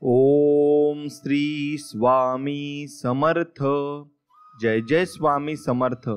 ओम श्री स्वामी समर्थ. जय जय स्वामी समर्थ.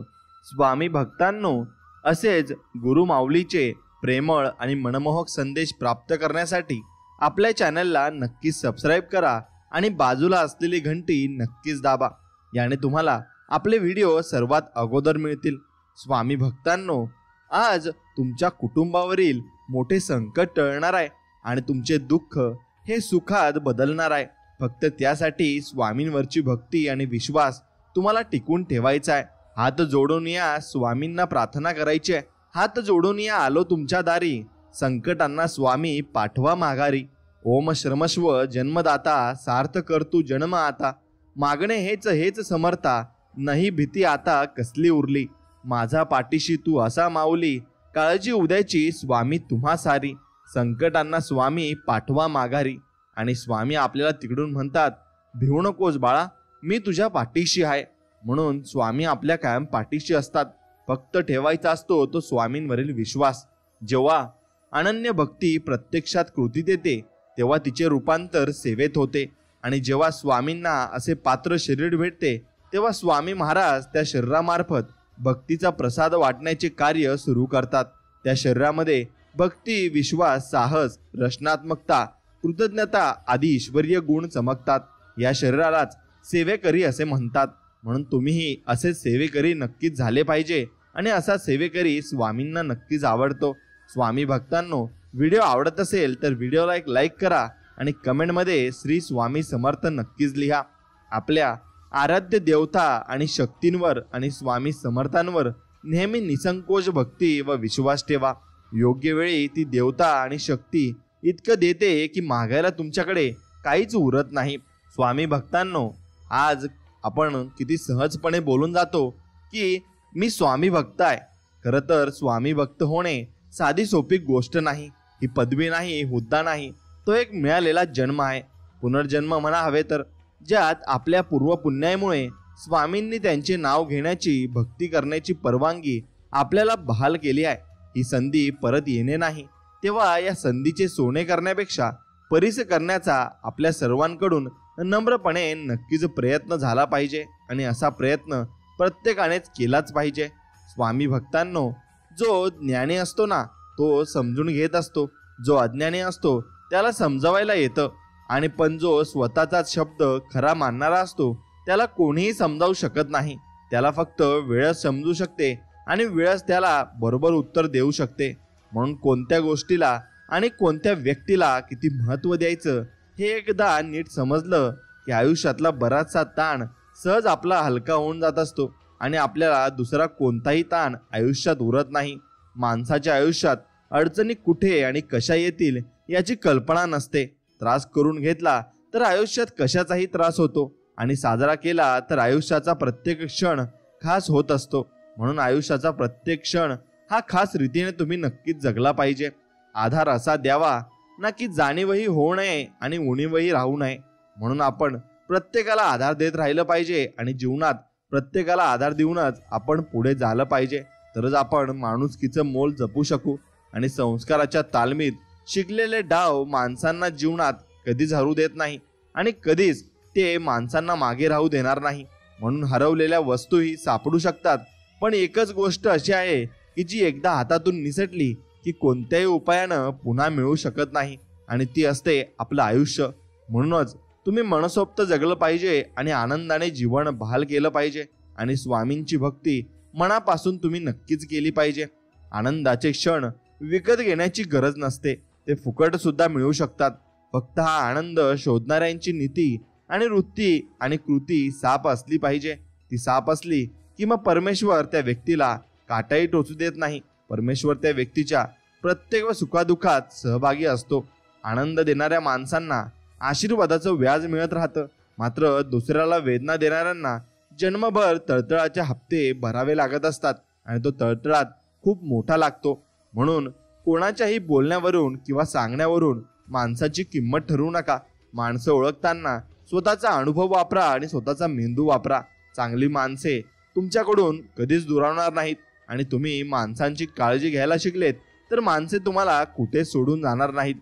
स्वामी भक्तांनो, असेच गुरुमाऊलीचे प्रेमळ आणि मनमोहक संदेश प्राप्त करण्यासाठी आपल्या चॅनलला नक्कीच सबस्क्राईब करा आणि बाजूला असलेली घंटी नक्कीच दाबा. याने तुम्हाला आपले व्हिडिओ सर्वात अगोदर मिळतील. स्वामी भक्तांनो, आज तुमच्या कुटुंबावरील मोठे संकट टळणार आहे आणि तुमचे दुःख हे सुखात बदलणार आहे. फक्त त्यासाठी स्वामींवरची भक्ती आणि विश्वास तुम्हाला टिकून ठेवायचा आहे. हात जोडून या, स्वामींना प्रार्थना करायची आहे. हात जोडून या, आलो तुमच्या दारी, संकटांना स्वामी पाठवा माघारी. ओम श्रमस्व जन्मदाता, सार्थ करतू जन्म आता. मागणे हेच हेच समर्था, नाही भीती आता कसली उरली. माझा पाठीशी तू असा माऊली, काळजी उद्याची स्वामी तुम्हा सारी. संकटांना स्वामी पाठवा माघारी. आणि स्वामी आपल्याला तिकडून म्हणतात, भिवू नकोस बाळा, मी तुझ्या पाठीशी आहे. म्हणून स्वामी आपल्या कायम पाठीशी असतात. फक्त ठेवायचा असतो तो स्वामींवरील विश्वास. जेव्हा अनन्य भक्ती प्रत्यक्षात कृतीत येते तेव्हा तिचे रूपांतर सेवेत होते. आणि जेव्हा स्वामींना असे पात्र शरीर भेटते तेव्हा स्वामी महाराज त्या शरीरामार्फत भक्तीचा प्रसाद वाटण्याचे कार्य सुरू करतात. त्या शरीरामध्ये भक्ती, विश्वास, साहस, रचनात्मकता, कृतज्ञता आदी ईश्वरीय गुण चमकतात. या शरीरालाच सेवेकरी असे म्हणतात. म्हणून तुम्हीही असे सेवेकरी नक्कीच झाले पाहिजे आणि असा सेवेकरी स्वामींना नक्कीच आवडतो. स्वामी भक्तांनो, व्हिडिओ आवडत असेल तर व्हिडिओला एक लाईक करा आणि कमेंटमध्ये श्री स्वामी समर्थ नक्कीच लिहा. आपल्या आराध्य देवता आणि शक्तींवर आणि स्वामी समर्थांवर नेहमी निसंकोच भक्ती व विश्वास ठेवा. योग्य वेळी ती देवता आणि शक्ती इतकं देते की मागायला तुमच्याकडे काहीच उरत नाही. स्वामी भक्तांनो, आज आपण किती सहजपणे बोलून जातो की मी स्वामी भक्त आहे. खरं तर स्वामी भक्त होणे साधी सोपी गोष्ट नाही. ही पदवी नाही, हुद्दा नाही, तो एक मिळालेला जन्म आहे. पुनर्जन्म म्हणा हवे तर, ज्यात आपल्या पूर्वपुण्यामुळे स्वामींनी त्यांचे नाव घेण्याची, भक्ती करण्याची परवानगी आपल्याला बहाल केली आहे. ही संधी परत येणे नाही. तेव्हा या संधीचे सोने करण्यापेक्षा परीस करण्याचा आपल्या सर्वांकडून नम्रपणे नक्कीच प्रयत्न झाला पाहिजे आणि असा प्रयत्न प्रत्येकानेच केलाच पाहिजे. स्वामी भक्तांनो, जो ज्ञानी असतो ना तो समजून घेत असतो, जो अज्ञानी असतो त्याला समजावायला येतं. आणि पण जो स्वतःचाच शब्द खरा मानणारा असतो त्याला कोणीही समजावू शकत नाही. त्याला फक्त वेळच समजू शकते आणि वेळच त्याला बरोबर उत्तर देऊ शकते. म्हणून कोणत्या गोष्टीला आणि कोणत्या व्यक्तीला किती महत्त्व द्यायचं हे एकदा नीट समजलं की आयुष्यातला बराचसा ताण सहज आपला हलका होऊन जात असतो आणि आपल्याला दुसरा कोणताही ताण आयुष्यात उरत नाही. माणसाच्या आयुष्यात अडचणी कुठे आणि कशा येतील याची कल्पना नसते. त्रास करून घेतला तर आयुष्यात कशाचाही त्रास होतो आणि साजरा केला तर आयुष्याचा प्रत्येक क्षण खास होत असतो. म्हणून आयुष्याचा प्रत्येक क्षण हा खास रीतीने तुम्ही नक्कीच जगला पाहिजे. आधार असा द्यावा ना की जाणीवही होऊ नये आणि उणीवही राहू नये. म्हणून आपण प्रत्येकाला आधार देत राहिलं पाहिजे आणि जीवनात प्रत्येकाला आधार देऊनच आपण पुढे झालं पाहिजे. तरच आपण माणुसकीचं मोल जपू शकू. आणि संस्काराच्या तालमीत शिकलेले डाव माणसांना जीवनात कधीच हरू देत नाही आणि कधीच ते माणसांना मागे राहू देणार नाही. म्हणून हरवलेल्या वस्तूही सापडू शकतात, पण एकच गोष्ट अशी आहे की जी एकदा हातातून निसटली की कोणत्याही उपायानं पुन्हा मिळू शकत नाही आणि ती असते आपलं आयुष्य. म्हणूनच तुम्ही मनसोक्त जगलं पाहिजे आणि आनंदाने जीवन बहाल केलं पाहिजे आणि स्वामींची भक्ती मनापासून तुम्ही नक्कीच केली पाहिजे. आनंदाचे क्षण विकत घेण्याची गरज नसते, ते फुकट सुद्धा मिळू शकतात. फक्त हा आनंद शोधणाऱ्यांची नीती आणि वृत्ती आणि कृती साफ असली पाहिजे. ती साफ असली की मग परमेश्वर त्या व्यक्तीला काटाही टोचू देत नाही. परमेश्वर त्या व्यक्तीच्या प्रत्येक व सुखादुखात सहभागी असतो. आनंद देणाऱ्या माणसांना आशीर्वादाचं व्याज मिळत राहतं, मात्र दुसऱ्याला वेदना देणाऱ्यांना जन्मभर तळतळाचे हप्ते भरावे लागत असतात आणि तो तळतळात खूप मोठा लागतो. म्हणून कोणाच्याही बोलण्यावरून किंवा सांगण्यावरून माणसाची किंमत ठरवू नका. माणसं ओळखताना स्वतःचा अनुभव वापरा आणि स्वतःचा मेंदू वापरा. चांगली माणसे तुमच्याकडून कधीच दुरावणार नाहीत आणि तुम्ही माणसांची काळजी घ्यायला शिकलेत तर माणसे तुम्हाला कुठे सोडून जाणार नाहीत.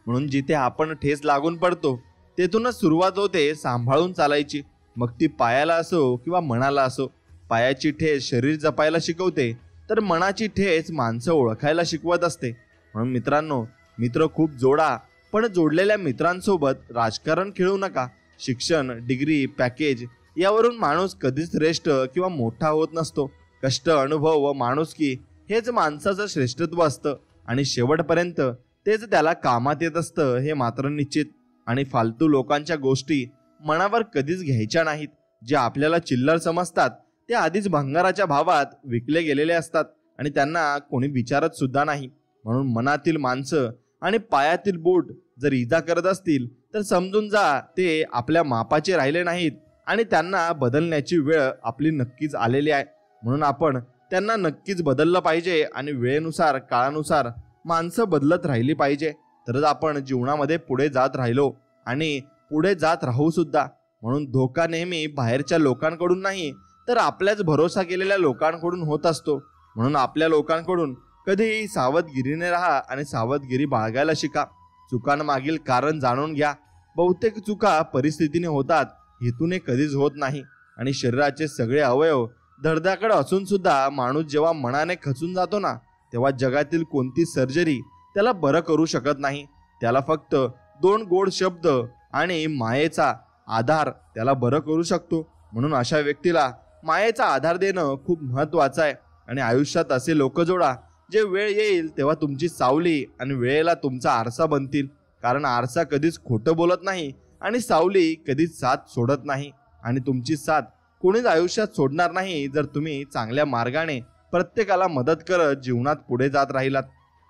म्हणून जिथे आपण ठेस लागून पडतो तेथूनच सुरुवात होते सांभाळून चालायची, मग ती पायाला असो किंवा मनाला असो. पायाची ठेच शरीर जपायला शिकवते, तर मनाची ठेच माणसं ओळखायला शिकवत असते. म्हणून मित्रांनो, मित्र खूप जोडा, पण जोडलेल्या मित्रांसोबत राजकारण खेळू नका. शिक्षण, डिग्री, पॅकेज यावरून माणूस कधीच श्रेष्ठ किंवा मोठा होत नसतो. कष्ट, अनुभव व माणुसकी हेच माणसाचं श्रेष्ठत्व असतं आणि शेवटपर्यंत तेच त्याला कामात येत असतं हे मात्र निश्चित. आणि फालतू लोकांच्या गोष्टी मनावर कधीच घ्यायच्या नाहीत. जे आपल्याला चिल्लर समजतात ते आधीच भंगाराच्या भावात विकले गेलेले असतात आणि त्यांना कोणी विचारत सुद्धा नाही. म्हणून मनातील माणसं आणि पायातील बूट जर इजा करत असतील तर समजून जा ते आपल्या मापाचे राहिले नाहीत आणि त्यांना बदलण्याची वेळ आपली नक्कीच आलेली आहे. म्हणून आपण त्यांना नक्कीच बदललं पाहिजे आणि वेळेनुसार, काळानुसार माणसं बदलत राहिली पाहिजे, तरच आपण जीवनामध्ये पुढे जात राहिलो आणि पुढे जात राहू सुद्धा. म्हणून धोका नेहमी बाहेरच्या लोकांकडून नाही, तर आपल्याच भरोसा केलेल्या लोकांकडून होत असतो. म्हणून आपल्या लोकांकडून कधीही सावधगिरीने राहा आणि सावधगिरी बाळगायला शिका. चुकांमागील कारण जाणून घ्या. बहुतेक चुका परिस्थितीने होतात, हेतूने कधीच होत नाही. आणि शरीराचे सगळे अवयव धडधाकड असून सुद्धा माणूस जेव्हा मनाने खचून जातो ना, तेव्हा जगातील कोणती सर्जरी त्याला बरं करू शकत नाही. त्याला फक्त 2 गोड शब्द आणि मायेचा आधार त्याला बरं करू शकतो. म्हणून अशा व्यक्तीला मायेचा आधार देणं खूप महत्त्वाचं आहे. आणि आयुष्यात असे लोक जोडा जे वेळ येईल तेव्हा तुमची सावली आणि वेळेला तुमचा आरसा बनतील. कारण आरसा कधीच खोटं बोलत नाही आणि सावली कधीच साथ सोडत नाही. आणि तुमची साथ कोणीच आयुष्यात सोडणार नाही जर तुम्ही चांगल्या मार्गाने प्रत्येकाला मदत करत जीवनात पुढे जात राहिलात.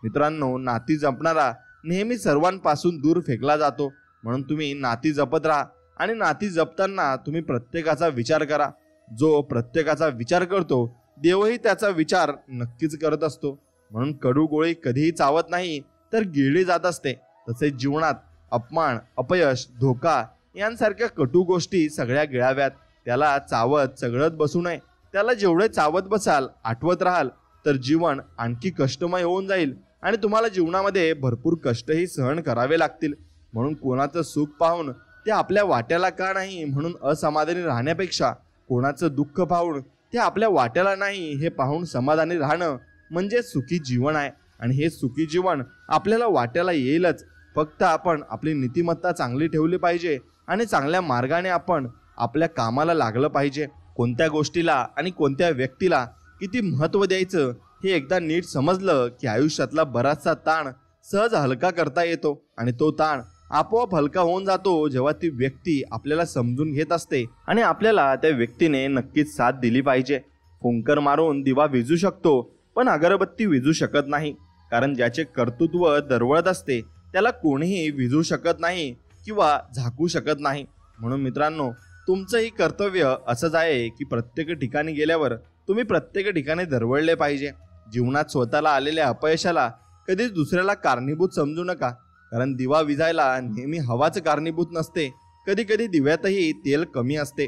मित्रांनो, नाती जपणारा नेहमी सर्वांपासून दूर फेकला जातो. म्हणून तुम्ही नाती जपत राहा आणि नाती जपताना तुम्ही प्रत्येकाचा विचार करा. जो प्रत्येकाचा विचार करतो देवही त्याचा विचार नक्कीच करत असतो. म्हणून कडू गोळी कधीही चावत नाही तर गिळली जात असते. तसेच जीवनात अपमान, अपयश, धोका यांसारख्या कटू गोष्टी सगळ्या गिळाव्यात. त्याला चावत चघळत बसू नये. त्याला जेवढे चावत बसाल, आठवत राहाल तर जीवन आणखी कष्टमय होऊन जाईल आणि तुम्हाला जीवनामध्ये भरपूर कष्टही सहन करावे लागतील. म्हणून कोणाचं सुख पाहून ते आपल्या वाट्याला का नाही म्हणून असमाधानी राहण्यापेक्षा कोणाचं दुःख पाहून ते आपल्या वाट्याला नाही हे पाहून समाधानी राहणं म्हणजे सुखी जीवन आहे. आणि हे सुखी जीवन आपल्याला वाट्याला येईलच. फक्त आपण आपली नीतिमत्ता चांगली ठेवली पाहिजे आणि चांगल्या मार्गाने आपण आपल्या कामाला लागलं पाहिजे. कोणत्या गोष्टीला आणि कोणत्या व्यक्तीला किती महत्त्व द्यायचं हे एकदा नीट समजलं की आयुष्यातला बराचसा ताण सहज हलका करता येतो. आणि तो ताण आपोआप हलका होऊन जातो जेव्हा ती व्यक्ती आपल्याला समजून घेत असते आणि आपल्याला त्या व्यक्तीने नक्कीच साथ दिली पाहिजे. फुंकर मारून दिवा विझू शकतो पण अगरबत्ती विझू शकत नाही. कारण ज्याचे कर्तृत्व दरवळत असते त्याला कोणीही विझू शकत नाही किंवा झाकू शकत नाही. म्हणून मित्रांनो, तुमचंही कर्तव्य असंच आहे की प्रत्येक ठिकाणी गेल्यावर तुम्ही प्रत्येक ठिकाणी दरवळले पाहिजे. जीवनात स्वतःला आलेल्या अपयशाला कधीच दुसऱ्याला कारणीभूत समजू नका. कारण दिवा विझायला नेहमी हवाच कारणीभूत नसते. कधी कधी दिव्यातही तेल कमी असते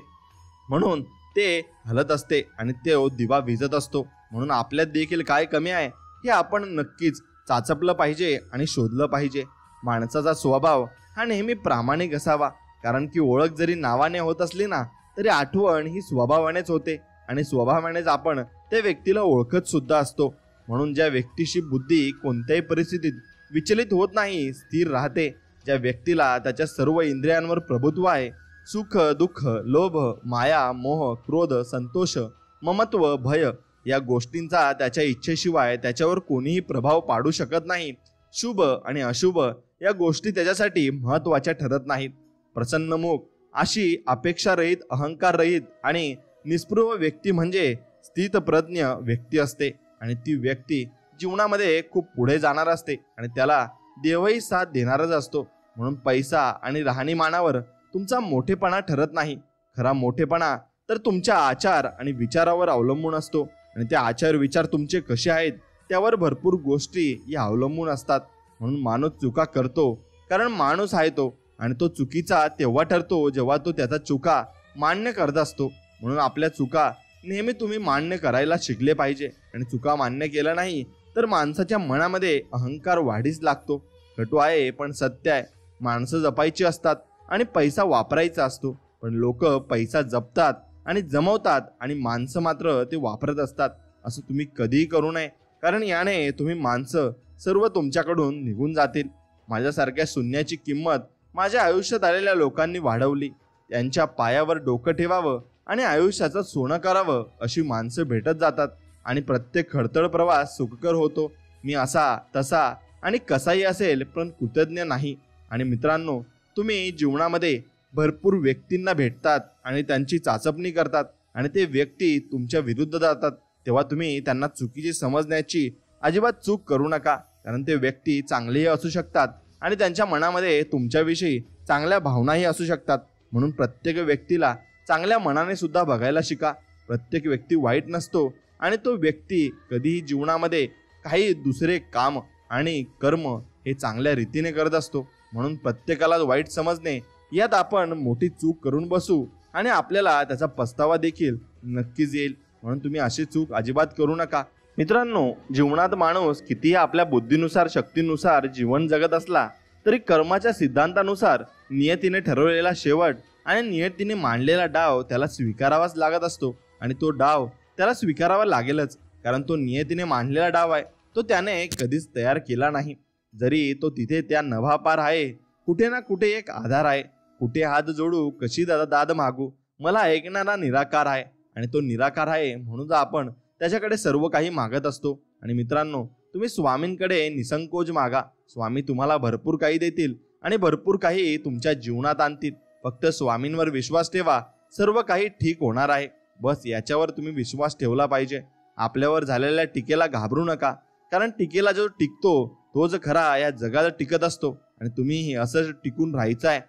म्हणून ते हलत असते आणि तो दिवा विझत असतो. म्हणून आपल्यात देखील काय कमी आहे हे आपण नक्कीच चाचपलं पाहिजे आणि शोधलं पाहिजे. माणसाचा स्वभाव हा नेहमी प्रामाणिक असावा. कारण की ओळख जरी नावाने होत असली ना तरी आठवण ही स्वभावानेच होते आणि स्वभावानेच आपण त्या व्यक्तीला ओळखत सुद्धा असतो. म्हणून ज्या व्यक्तीशी बुद्धी कोणत्याही परिस्थितीत विचलित होत नाही, स्थिर राहते, ज्या व्यक्तीला त्याच्या सर्व इंद्रियांवर प्रभुत्व आहे, सुख, दुःख, लोभ, माया, मोह, क्रोध, संतोष, ममत्व, भय या गोष्टींचा त्याच्या इच्छेशिवाय त्याच्यावर कोणीही प्रभाव पाडू शकत नाही. शुभ आणि अशुभ या गोष्टी त्याच्यासाठी महत्त्वाच्या ठरत नाहीत. प्रसन्नमुख अशी अपेक्षारहित, अहंकाररहित आणि निस्पृह व्यक्ती म्हणजे स्थितप्रज्ञ व्यक्ती असते आणि ती व्यक्ती जीवनामध्ये खूप पुढे जाणार असते आणि त्याला देवही साथ देणारच असतो. म्हणून पैसा आणि राहणीमानावर तुमचा मोठेपणा ठरत नाही. खरा मोठेपणा तर तुमच्या आचार आणि विचारावर अवलंबून असतो आणि ते आचार विचार तुमचे कसे आहेत त्यावर भरपूर गोष्टी या अवलंबून असतात. म्हणून माणूस चुका करतो कारण माणूस आहे तो आणि तो चुकीचा तेव्हा ठरतो जेव्हा तो त्याचा चुका मान्य करत असतो. म्हणून आपल्या चुका नेहमी तुम्ही मान्य करायला शिकले पाहिजे आणि चुका मान्य केलं नाही तर माणसाच्या मनामध्ये अहंकार वाढीस लागतो. कटू आहे पण सत्य आहे. माणसं जपायची असतात आणि पैसा वापरायचा असतो, पण लोक पैसा जपतात आणि जमवतात आणि माणसं मात्र ते वापरत असतात. असं तुम्ही कधीही करू नये, कारण याने तुम्ही माणसं सर्व तुमच्याकडून निघून जातील. माझ्यासारख्या शून्याची किंमत माझ्या आयुष्यात आलेल्या लोकांनी वाढवली. त्यांच्या पायावर डोकं ठेवावं आणि आयुष्याचं सोनं करावं अशी माणसं भेटत जातात आणि प्रत्येक खडतळ प्रवास सुखकर होतो. मी असा तसा आणि कसाही असेल पण कृतज्ञ नाही. आणि मित्रांनो, तुम्ही जीवनामध्ये भरपूर व्यक्तींना भेटतात आणि त्यांची चाचपणी करतात आणि ते व्यक्ती तुमच्या विरुद्ध जातात, तेव्हा तुम्ही त्यांना चुकीची समजण्याची अजिबात चूक करू नका. कारण ते व्यक्ती चांगलेही असू शकतात आणि त्यांच्या मनामध्ये तुमच्याविषयी चांगल्या भावनाही असू शकतात. म्हणून प्रत्येक व्यक्तीला चांगल्या मनाने सुद्धा बघायला शिका. प्रत्येक व्यक्ती वाईट नसतो आणि तो व्यक्ती कधीही जीवनामध्ये काही दुसरे काम आणि कर्म हे चांगल्या रीतीने करत असतो. म्हणून प्रत्येकाला वाईट समजणे यात आपण मोठी चूक करून बसू आणि आपल्याला त्याचा पस्तावा देखील नक्कीच येईल. म्हणून तुम्ही अशी चूक अजिबात करू नका. मित्रांनो, जीवनात माणूस कितीही आपल्या बुद्धीनुसार शक्तीनुसार जीवन जगत असला तरी कर्माच्या सिद्धांतानुसार नियतीने ठरवलेला शेवट आणि नियतीने मांडलेला डाव त्याला स्वीकारावाच लागत असतो. आणि तो डाव त्याला स्वीकारावा लागेलच, कारण तो नियतीने मांडलेला डाव आहे. तो त्याने कधीच तयार केला नाही. जरी तो तिथे त्या नभापार आहे, कुठे ना कुठे एक आधार आहे. कुठे हात जोडू, कशी दाद मागू, मला ऐकणारा निराकार आहे. आणि तो निराकार आहे म्हणून आपण त्याच्याकडे सर्व काही मागत असतो. आणि मित्रांनो, तुम्ही स्वामींकडे निसंकोच मागा. स्वामी तुम्हाला भरपूर काही देतील आणि भरपूर काही तुमच्या जीवनात आणतील. फक्त स्वामींवर विश्वास ठेवा, सर्व काही ठीक होणार आहे. बस याच्यावर तुम्ही विश्वास ठेवला पाहिजे. आपल्यावर झालेल्या टीकेला घाबरू नका, कारण टीकेला जो टिकतो तोच खरा या जगाला टिकत असतो. आणि तुम्हीही असं टिकून राहायचं आहे.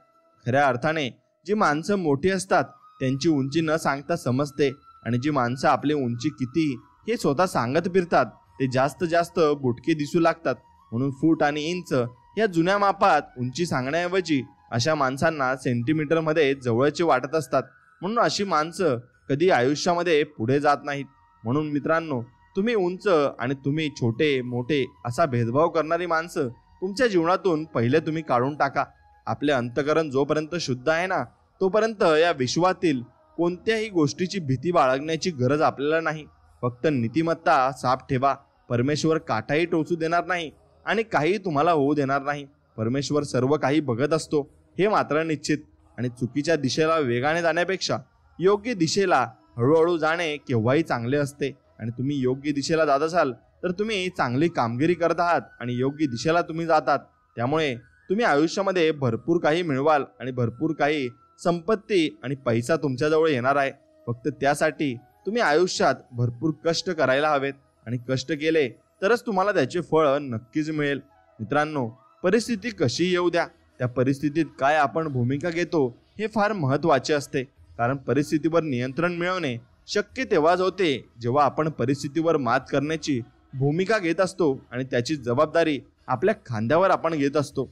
खऱ्या अर्थाने जी माणसं मोठी असतात त्यांची उंची न सांगता समजते, आणि जी माणसं आपली उंची किती हे स्वतः सांगत फिरतात ते जास्त बुटके दिसू लागतात. म्हणून फूट आणि इंच या जुन्या मापात उंची सांगण्याऐवजी अशा माणसांना सेंटीमीटरमध्ये जवळचे वाटत असतात. म्हणून अशी माणसं कधी आयुष्यामध्ये पुढे जात नाहीत. म्हणून मित्रांनो, तुम्ही उंच आणि तुम्ही छोटे मोठे असा भेदभाव करणारी माणसं तुमच्या जीवनातून पहिले तुम्ही काढून टाका. आपले अंतःकरण जोपर्यंत शुद्ध आहे ना, तोपर्यंत या विश्वातील कोणत्याही गोष्टीची भीती बाळगण्याची गरज आपल्याला नाही. फक्त नीतिमत्ता साफ ठेवा. परमेश्वर काठाही टोचू देणार नाही आणि काही तुम्हाला होऊ देणार नाही. परमेश्वर सर्व काही बघत असतो हे मात्र निश्चित. आणि चुकीच्या दिशेला वेगाने जाण्यापेक्षा योग्य दिशेला हळूहळू जाणे केव्हाही चांगले असते. आणि तुम्ही योग्य दिशेला जात असाल तर तुम्ही चांगली कामगिरी करत आहात आणि योग्य दिशेला तुम्ही जातात. त्यामुळे तुम्ही आयुष्यामध्ये भरपूर काही मिळवाल आणि भरपूर काही संपत्ती आणि पैसा तुमच्याजवळ येणार आहे. फक्त त्यासाठी तुम्ही आयुष्यात भरपूर कष्ट करायला हवेत आणि कष्ट केले तरच तुम्हाला त्याचे फळ नक्कीच मिळेल. मित्रांनो, परिस्थिती कशी येऊ द्या, त्या परिस्थितीत काय आपण भूमिका घेतो हे फार महत्त्वाचे असते. कारण परिस्थितीवर नियंत्रण मिळवणे शक्य तेव्हाच होते जेव्हा आपण परिस्थितीवर मात करण्याची भूमिका घेत असतो आणि त्याची जबाबदारी आपल्या खांद्यावर आपण घेत असतो.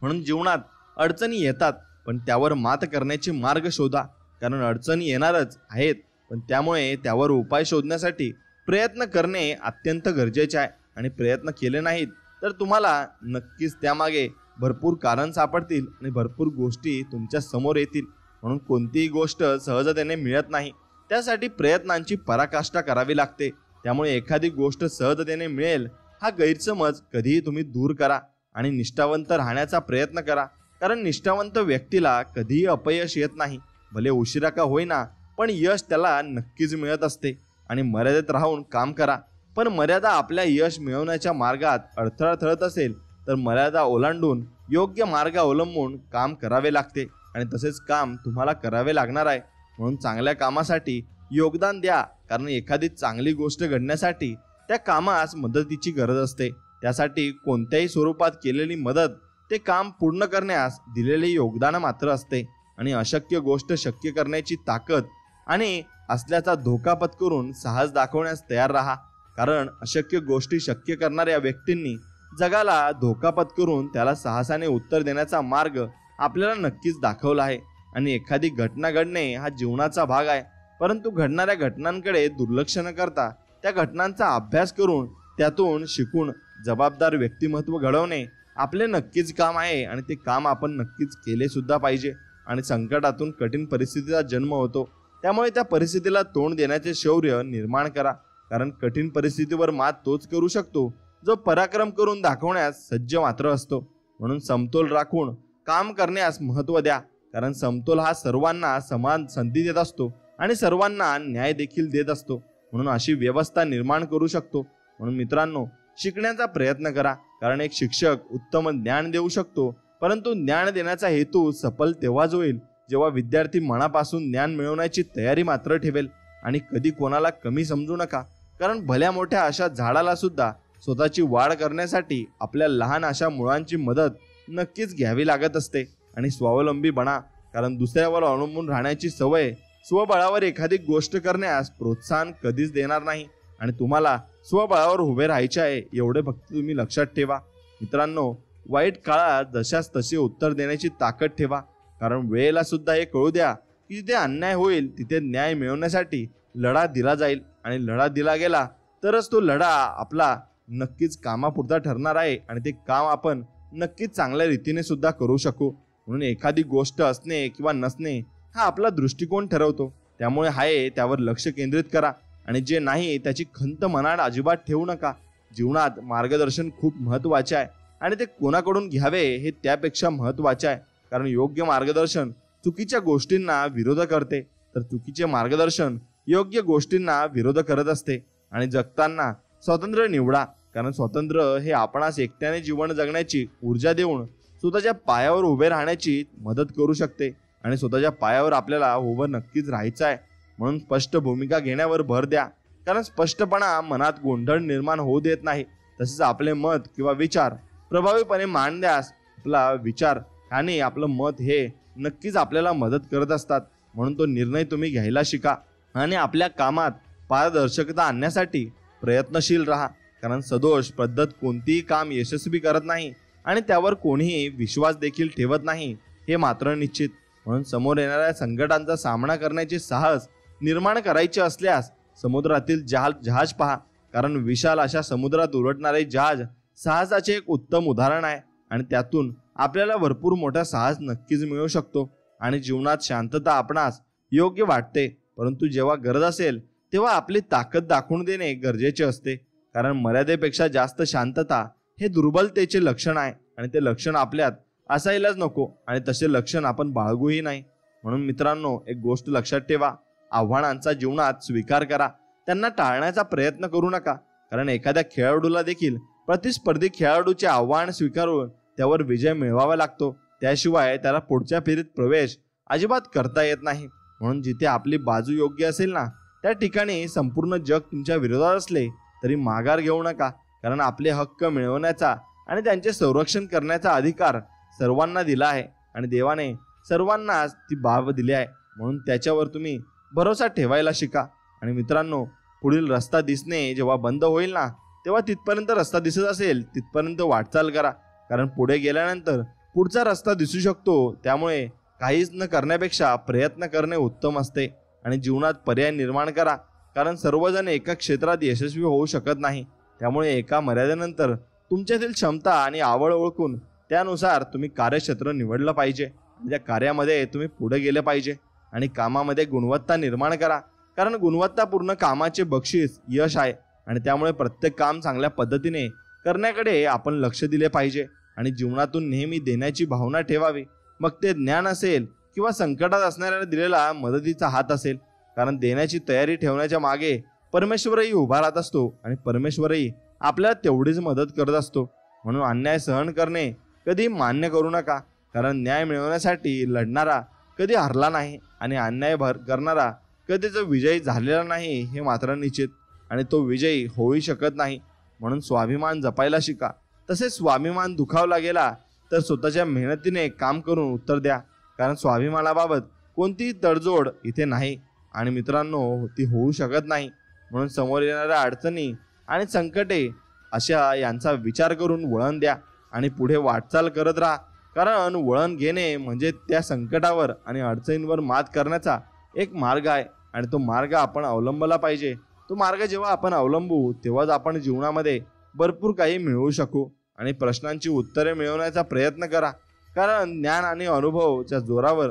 म्हणून जीवनात अडचणी येतात, पण त्यावर मात करण्याचे मार्ग शोधा. कारण अडचणी येणारच आहेत, पण त्यामुळे त्यावर उपाय शोधण्यासाठी प्रयत्न करणे अत्यंत गरजेचे आहे. आणि प्रयत्न केले नाहीत तर तुम्हाला नक्कीच त्यामागे भरपूर कारण सापडतील आणि भरपूर गोष्टी तुमच्या समोर येतील. म्हणून कोणतीही गोष्ट सहजतेने मिळत नाही, त्यासाठी प्रयत्नांची पराकाष्ठा करावी लागते. त्यामुळे एखादी गोष्ट सहजतेने मिळेल हा गैरसमज कधीही तुम्ही दूर करा आणि निष्ठावंत राहण्याचा प्रयत्न करा. कारण निष्ठावंत व्यक्तीला कधीही अपयश येत नाही. भले उशिरा का होईना, पण यश त्याला नक्कीच मिळत असते. आणि मर्यादेत राहून काम करा. पण मर्यादा आपल्या यश मिळवण्याच्या मार्गात अडथळा ठरत असेल तर मर्यादा ओलांडून योग्य मार्ग अवलंबून काम करावे लागते. आणि तसेच काम तुम्हाला करावे लागणार आहे. म्हणून चांगल्या कामासाठी योगदान द्या. कारण एखादी चांगली गोष्ट घडण्यासाठी त्या कामास मदतीची गरज असते. त्यासाठी कोणत्याही स्वरूपात केलेली मदत ते काम पूर्ण करण्यास दिलेले योगदान मात्र असते. आणि अशक्य गोष्ट शक्य करण्याची ताकद आणि असल्याचा धोका पत्करून साहस दाखवण्यास तयार राहा. कारण अशक्य गोष्टी शक्य करणाऱ्या व्यक्तींनी जगाला धोका पत्करून त्याला साहसाने उत्तर देण्याचा मार्ग आपल्याला नक्कीच दाखवला आहे. आणि एखादी घटना घडणे हा जीवनाचा भाग आहे, परंतु घडणाऱ्या घटनांकडे दुर्लक्ष न करता त्या घटनांचा अभ्यास करून त्यातून शिकून जबाबदार व्यक्तिमत्व घडवणे आपले नक्कीच काम आहे आणि ते काम आपण नक्कीच केले सुद्धा पाहिजे. आणि संकटातून कठीण परिस्थितीचा जन्म होतो, त्यामुळे त्या परिस्थितीला तोंड देण्याचे शौर्य निर्माण करा. कारण कठीण परिस्थितीवर मात तोच करू शकतो जो पराक्रम करून दाखवण्यास सज्ज मात्र असतो. म्हणून समतोल राखून काम करण्यास महत्त्व द्या. कारण समतोल हा सर्वांना समान संधी देत असतो आणि सर्वांना न्याय देखील देत असतो. म्हणून अशी व्यवस्था निर्माण करू शकतो. म्हणून मित्रांनो, शिकण्याचा प्रयत्न करा. कारण एक शिक्षक उत्तम ज्ञान देऊ शकतो, परंतु ज्ञान देण्याचा हेतू सफल तेव्हाच होईल जेव्हा विद्यार्थी मनापासून ज्ञान मिळवण्याची तयारी मात्र ठेवेल. आणि कधी कोणाला कमी समजू नका. कारण भल्या मोठ्या अशा झाडाला सुद्धा स्वतःची वाढ करण्यासाठी आपल्या लहान अशा मुळांची मदत नक्कीच घ्यावी लागत असते. आणि स्वावलंबी बना. कारण दुसऱ्यावर अवलंबून राहण्याची सवय स्वबळावर एखादी गोष्ट करण्यास प्रोत्साहन कधीच देणार नाही. आणि तुम्हाला स्वबळावर उभे राहायचे आहे एवढे फक्त तुम्ही लक्षात ठेवा. मित्रांनो, वाईट काळात जशास तसे उत्तर देण्याची ताकद ठेवा. कारण वेळेला सुद्धा हे कळू द्या की जिथे अन्याय होईल तिथे न्याय मिळवण्यासाठी लढा दिला जाईल. आणि लढा दिला गेला तरच तो लढा आपला नक्कीच कामापुरता ठरणार आहे आणि ते काम आपण नक्कीच चांगल्या रीतीने सुद्धा करू शकू. म्हणून एखादी गोष्ट असणे किंवा नसणे हा आपला दृष्टिकोन ठरवतो. त्यामुळे आहे त्यावर लक्ष केंद्रित करा आणि जे नाही त्याची खंत मनात अजिबात ठेवू नका. जीवनात मार्गदर्शन खूप महत्त्वाचे आहे आणि ते कोणाकडून घ्यावे हे त्यापेक्षा महत्त्वाचे आहे. कारण योग्य मार्गदर्शन चुकीच्या गोष्टींना विरोध करते, तर चुकीचे मार्गदर्शन योग्य गोष्टींना विरोध करत असते. आणि जगताना स्वातंत्र्य निवडा. कारण स्वातंत्र्य हे आपणास एकट्याने जीवन जगण्याची ऊर्जा देऊन स्वतःच्या पायावर उभे राहण्याची मदत करू शकते. आणि स्वतःच्या पायावर आपल्याला उभं नक्कीच राहायचं आहे. म्हणून स्पष्ट भूमिका घेण्यावर भर द्या. कारण स्पष्टपणा मनात गोंधळ निर्माण होऊ देत नाही. तसेच आपले मत किंवा विचार प्रभावीपणे मांडण्यास आपला विचार आणि आपलं मत हे नक्कीच आपल्याला मदत करत असतात. म्हणून तो निर्णय तुम्ही घ्यायला शिका आणि आपल्या कामात पारदर्शकता आणण्यासाठी प्रयत्नशील राहा. कारण सदोष पद्धत कोणतीही काम यशस्वी करत नाही आणि त्यावर कोणीही विश्वास देखील ठेवत नाही हे मात्र निश्चित. म्हणून समोर येणाऱ्या संकटांचा सामना करण्याचे साहस निर्माण करायचे असल्यास समुद्रातील जहाज पहा. कारण विशाल अशा समुद्रात उलटणारे जहाज साहसाचे एक उत्तम उदाहरण आहे. आणि त्यातून आपल्याला भरपूर मोठा साहस नक्कीच मिळू शकतो. आणि जीवनात शांतता आपणास योग्य वाटते, परंतु जेव्हा गरज असेल तेव्हा आपली ताकद दाखवून देणे गरजेचे असते. कारण मर्यादेपेक्षा जास्त शांतता हे दुर्बलतेचे लक्षण आहे आणि ते लक्षण आपल्यात असायलाच नको आणि तसे लक्षण आपण बाळगूही नाही. म्हणून मित्रांनो, एक गोष्ट लक्षात ठेवा. आव्हानांचा जीवनात स्वीकार करा. त्यांना टाळण्याचा प्रयत्न करू नका. कारण एखाद्या खेळाडूला देखील प्रतिस्पर्धी खेळाडूचे आव्हान स्वीकारून त्यावर विजय मिळवावा लागतो. त्याशिवाय त्याला पुढच्या फेरीत प्रवेश अजिबात करता येत नाही. म्हणून जिथे आपली बाजू योग्य असेल ना, त्या ठिकाणी संपूर्ण जग तुमच्या विरोधात असले तरी माघार घेऊ नका. कारण आपले हक्क मिळवण्याचा आणि त्यांचे संरक्षण करण्याचा अधिकार सर्वांना दिला आहे आणि देवाने सर्वांनाच ती बाब दिली आहे. म्हणून त्याच्यावर तुम्ही भरोसा ठेवायला शिका. आणि मित्रांनो, पुढील रस्ता दिसणे जेव्हा बंद होईल ना, तेव्हा तिथपर्यंत रस्ता दिसत असेल तिथपर्यंत वाटचाल करा. कारण पुढे गेल्यानंतर पुढचा रस्ता दिसू शकतो. त्यामुळे काहीच न करण्यापेक्षा प्रयत्न करणे उत्तम असते. आणि जीवनात पर्याय निर्माण करा. कारण सर्वजण एका क्षेत्रात यशस्वी होऊ शकत नाही. त्यामुळे एका मर्यादेनंतर तुमच्यातील क्षमता आणि आवड ओळखून त्यानुसार तुम्ही कार्यक्षेत्र निवडलं पाहिजे. त्या कार्यामध्ये तुम्ही पुढे गेले पाहिजे. आणि कामामध्ये गुणवत्ता निर्माण करा. कारण गुणवत्तापूर्ण कामाचे बक्षीस यश आहे. आणि त्यामुळे प्रत्येक काम चांगल्या पद्धतीने करण्याकडे आपण लक्ष दिले पाहिजे. आणि जीवनातून नेहमी देण्याची भावना ठेवावी. मग ते ज्ञान असेल किंवा संकटात असणाऱ्याला दिलेला मदतीचा हात असेल. कारण देण्याची तयारी ठेवण्याच्या मागे परमेश्वरही उभा राहत असतो आणि परमेश्वरही आपल्याला तेवढीच मदत करत असतो. म्हणून अन्याय सहन करणे कधी मान्य करू नका. कारण न्याय मिळवण्यासाठी लढणारा कधी हरला नाही आणि अन्याय करणारा कधीच विजयी झालेला नाही हे मात्र निश्चित. आणि तो विजयी होऊ शकत नाही. म्हणून स्वाभिमान जपायला शिका. तसेच स्वाभिमान दुखावला गेला तर स्वतःच्या मेहनतीने काम करून उत्तर द्या. कारण स्वाभिमानाबाबत कोणतीही तडजोड इथे नाही आणि मित्रांनो, ती होऊ शकत नाही. म्हणून समोर येणाऱ्या अडचणी आणि संकटे अशा यांचा विचार करून वळण द्या आणि पुढे वाटचाल करत राहा. कारण वळण घेणे म्हणजे त्या संकटावर आणि अडचणींवर मात करण्याचा एक मार्ग आहे आणि तो मार्ग आपण अवलंबला पाहिजे. तो मार्ग जेव्हा आपण अवलंबू तेव्हाच आपण जीवनामध्ये भरपूर काही मिळवू शकू. आणि प्रश्नांची उत्तरे मिळवण्याचा प्रयत्न करा, कारण ज्ञान आणि अनुभवाच्या जोरावर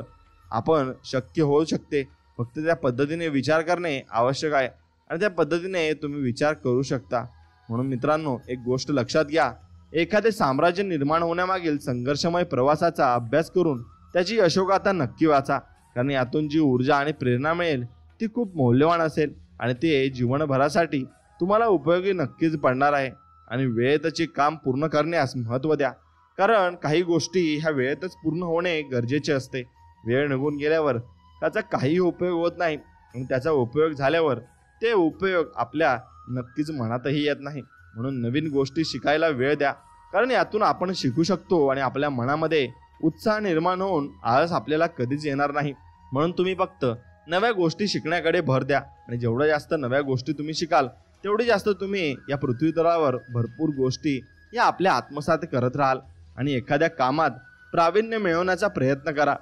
आपण शक्य होऊ शकते. फक्त त्या पद्धतीने विचार करणे आवश्यक आहे आणि त्या पद्धतीने तुम्ही विचार करू शकता. म्हणून मित्रांनो, एक गोष्ट लक्षात घ्या, एखादे साम्राज्य निर्माण होण्यामागील संघर्षमय प्रवासाचा अभ्यास करून त्याची यशोगाथा नक्की वाचा, कारण यातून जी ऊर्जा आणि प्रेरणा मिळेल ती खूप मौल्यवान असेल आणि ते जीवनभरासाठी तुम्हाला उपयोगी नक्कीच पडणार आहे. आणि वेळेतचे काम पूर्ण करण्यास महत्त्व द्या, कारण काही गोष्टी ह्या वेळेतच पूर्ण होणे गरजेचे असते. वेळ निघून गेल्यावर त्याचा काही उपयोग होत नाही आणि त्याचा उपयोग झाल्यावर ते उपयोग आपल्या नक्कीच मनातही येत नाही. म्हणून नवीन गोष्टी शिकायला वेळ द्या, कारण यातून आपण शिकू शकतो आणि आपल्या मनामध्ये उत्साह निर्माण होऊन आळस आपल्याला कधीच येणार नाही. म्हणून तुम्ही फक्त नव्या गोष्टी शिकण्याकडे भर द्या आणि जेवढ्या जास्त नव्या गोष्टी तुम्ही शिकाल तेवढी जास्त तुम्ही या पृथ्वी तलावर भरपूर गोष्टी या आपल्या आत्मसात करत राहाल आणि एखाद्या कामात प्रावीण्य मिळवण्याचा प्रयत्न करा,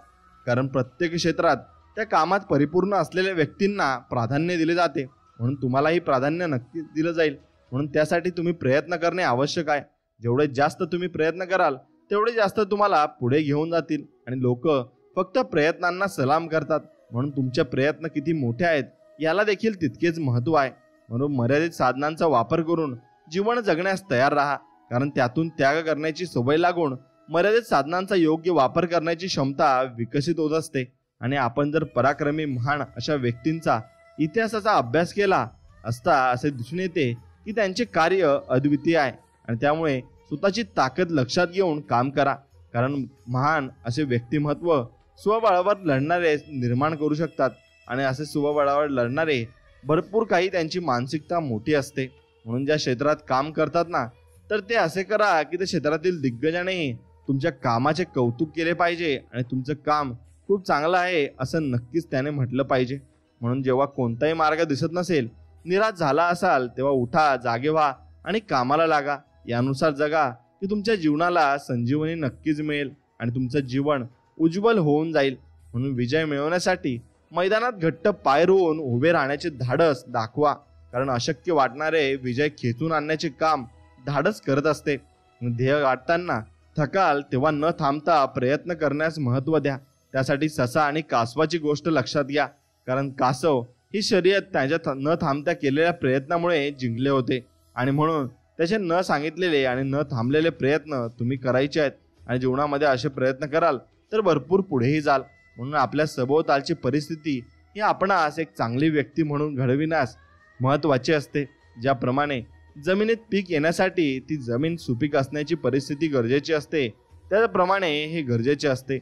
कारण प्रत्येक क्षेत्रात त्या कामात परिपूर्ण असलेल्या व्यक्तींना प्राधान्य दिले जाते. म्हणून तुम्हालाही प्राधान्य नक्कीच दिलं जाईल. म्हणून त्यासाठी तुम्ही प्रयत्न करणे आवश्यक आहे. जेवढे जास्त तुम्ही प्रयत्न कराल तेवढे जास्त तुम्हाला पुढे घेऊन जातील आणि लोक फक्त प्रयत्नांना सलाम करतात. म्हणून तुमचे प्रयत्न किती मोठे आहेत याला देखील तितकेच महत्त्व आहे. म्हणून मर्यादित साधनांचा वापर करून जीवन जगण्यास तयार राहा, कारण त्यातून त्याग करण्याची सवय लागून मर्यादित साधनांचा योग्य वापर करण्याची क्षमता विकसित होत असते. आणि आपण जर पराक्रमी महान अशा व्यक्तींचा इतिहासाचा अभ्यास केला असता असे दिसून येते की त्यांचे कार्य अद्वितीय आहे आणि त्यामुळे स्वतःची ताकद लक्षात घेऊन काम करा, कारण महान असे व्यक्तिमत्व स्वबळावर लढणारे निर्माण करू शकतात आणि असे स्वबळावर लढणारे भरपूर काही त्यांची मानसिकता मोठी असते. म्हणून ज्या क्षेत्रात काम करतात ना, तर ते असे करा की त्या क्षेत्रातील दिग्गजानेही तुमच्या कामाचे कौतुक केले पाहिजे आणि तुमचं काम खूप चांगलं आहे असं नक्कीच त्याने म्हटलं पाहिजे. म्हणून जेव्हा कोणताही मार्ग दिसत नसेल, निराश झाला असाल, तेव्हा उठा, जागे व्हा आणि कामाला लागा. यानुसार जगा की तुमच्या जीवनाला संजीवनी नक्कीच मिळेल आणि तुमचं जीवन उज्ज्वल होऊन जाईल. म्हणून विजय मिळवण्यासाठी मैदानात घट्ट पाय रोवून उभे राहण्याचे धाडस दाखवा, कारण अशक्य वाटणारे विजय खेचून आणण्याचे काम धाडस करत असते. ध्येय गाठताना थकाल तेव्हा न थांबता प्रयत्न करण्यास महत्त्व द्या. त्यासाठी ससा आणि कासवाची गोष्ट लक्षात घ्या, कारण कासव ही शर्यत त्याच्या न थांबता केलेल्या प्रयत्नामुळे जिंकले होते आणि म्हणून त्याचे न सांगितलेले आणि न थांबलेले प्रयत्न तुम्ही करायचे आहेत आणि जीवनामध्ये असे प्रयत्न कराल तर भरपूर पुढेही जाल. म्हणून आपल्या सभोवतालची परिस्थिती ही आपणास एक चांगली व्यक्ती म्हणून घडविण्यास महत्त्वाची असते. ज्याप्रमाणे जमिनीत पीक येण्यासाठी ती जमीन सुपीक असण्याची परिस्थिती गरजेची असते, त्याप्रमाणे हे गरजेचे असते.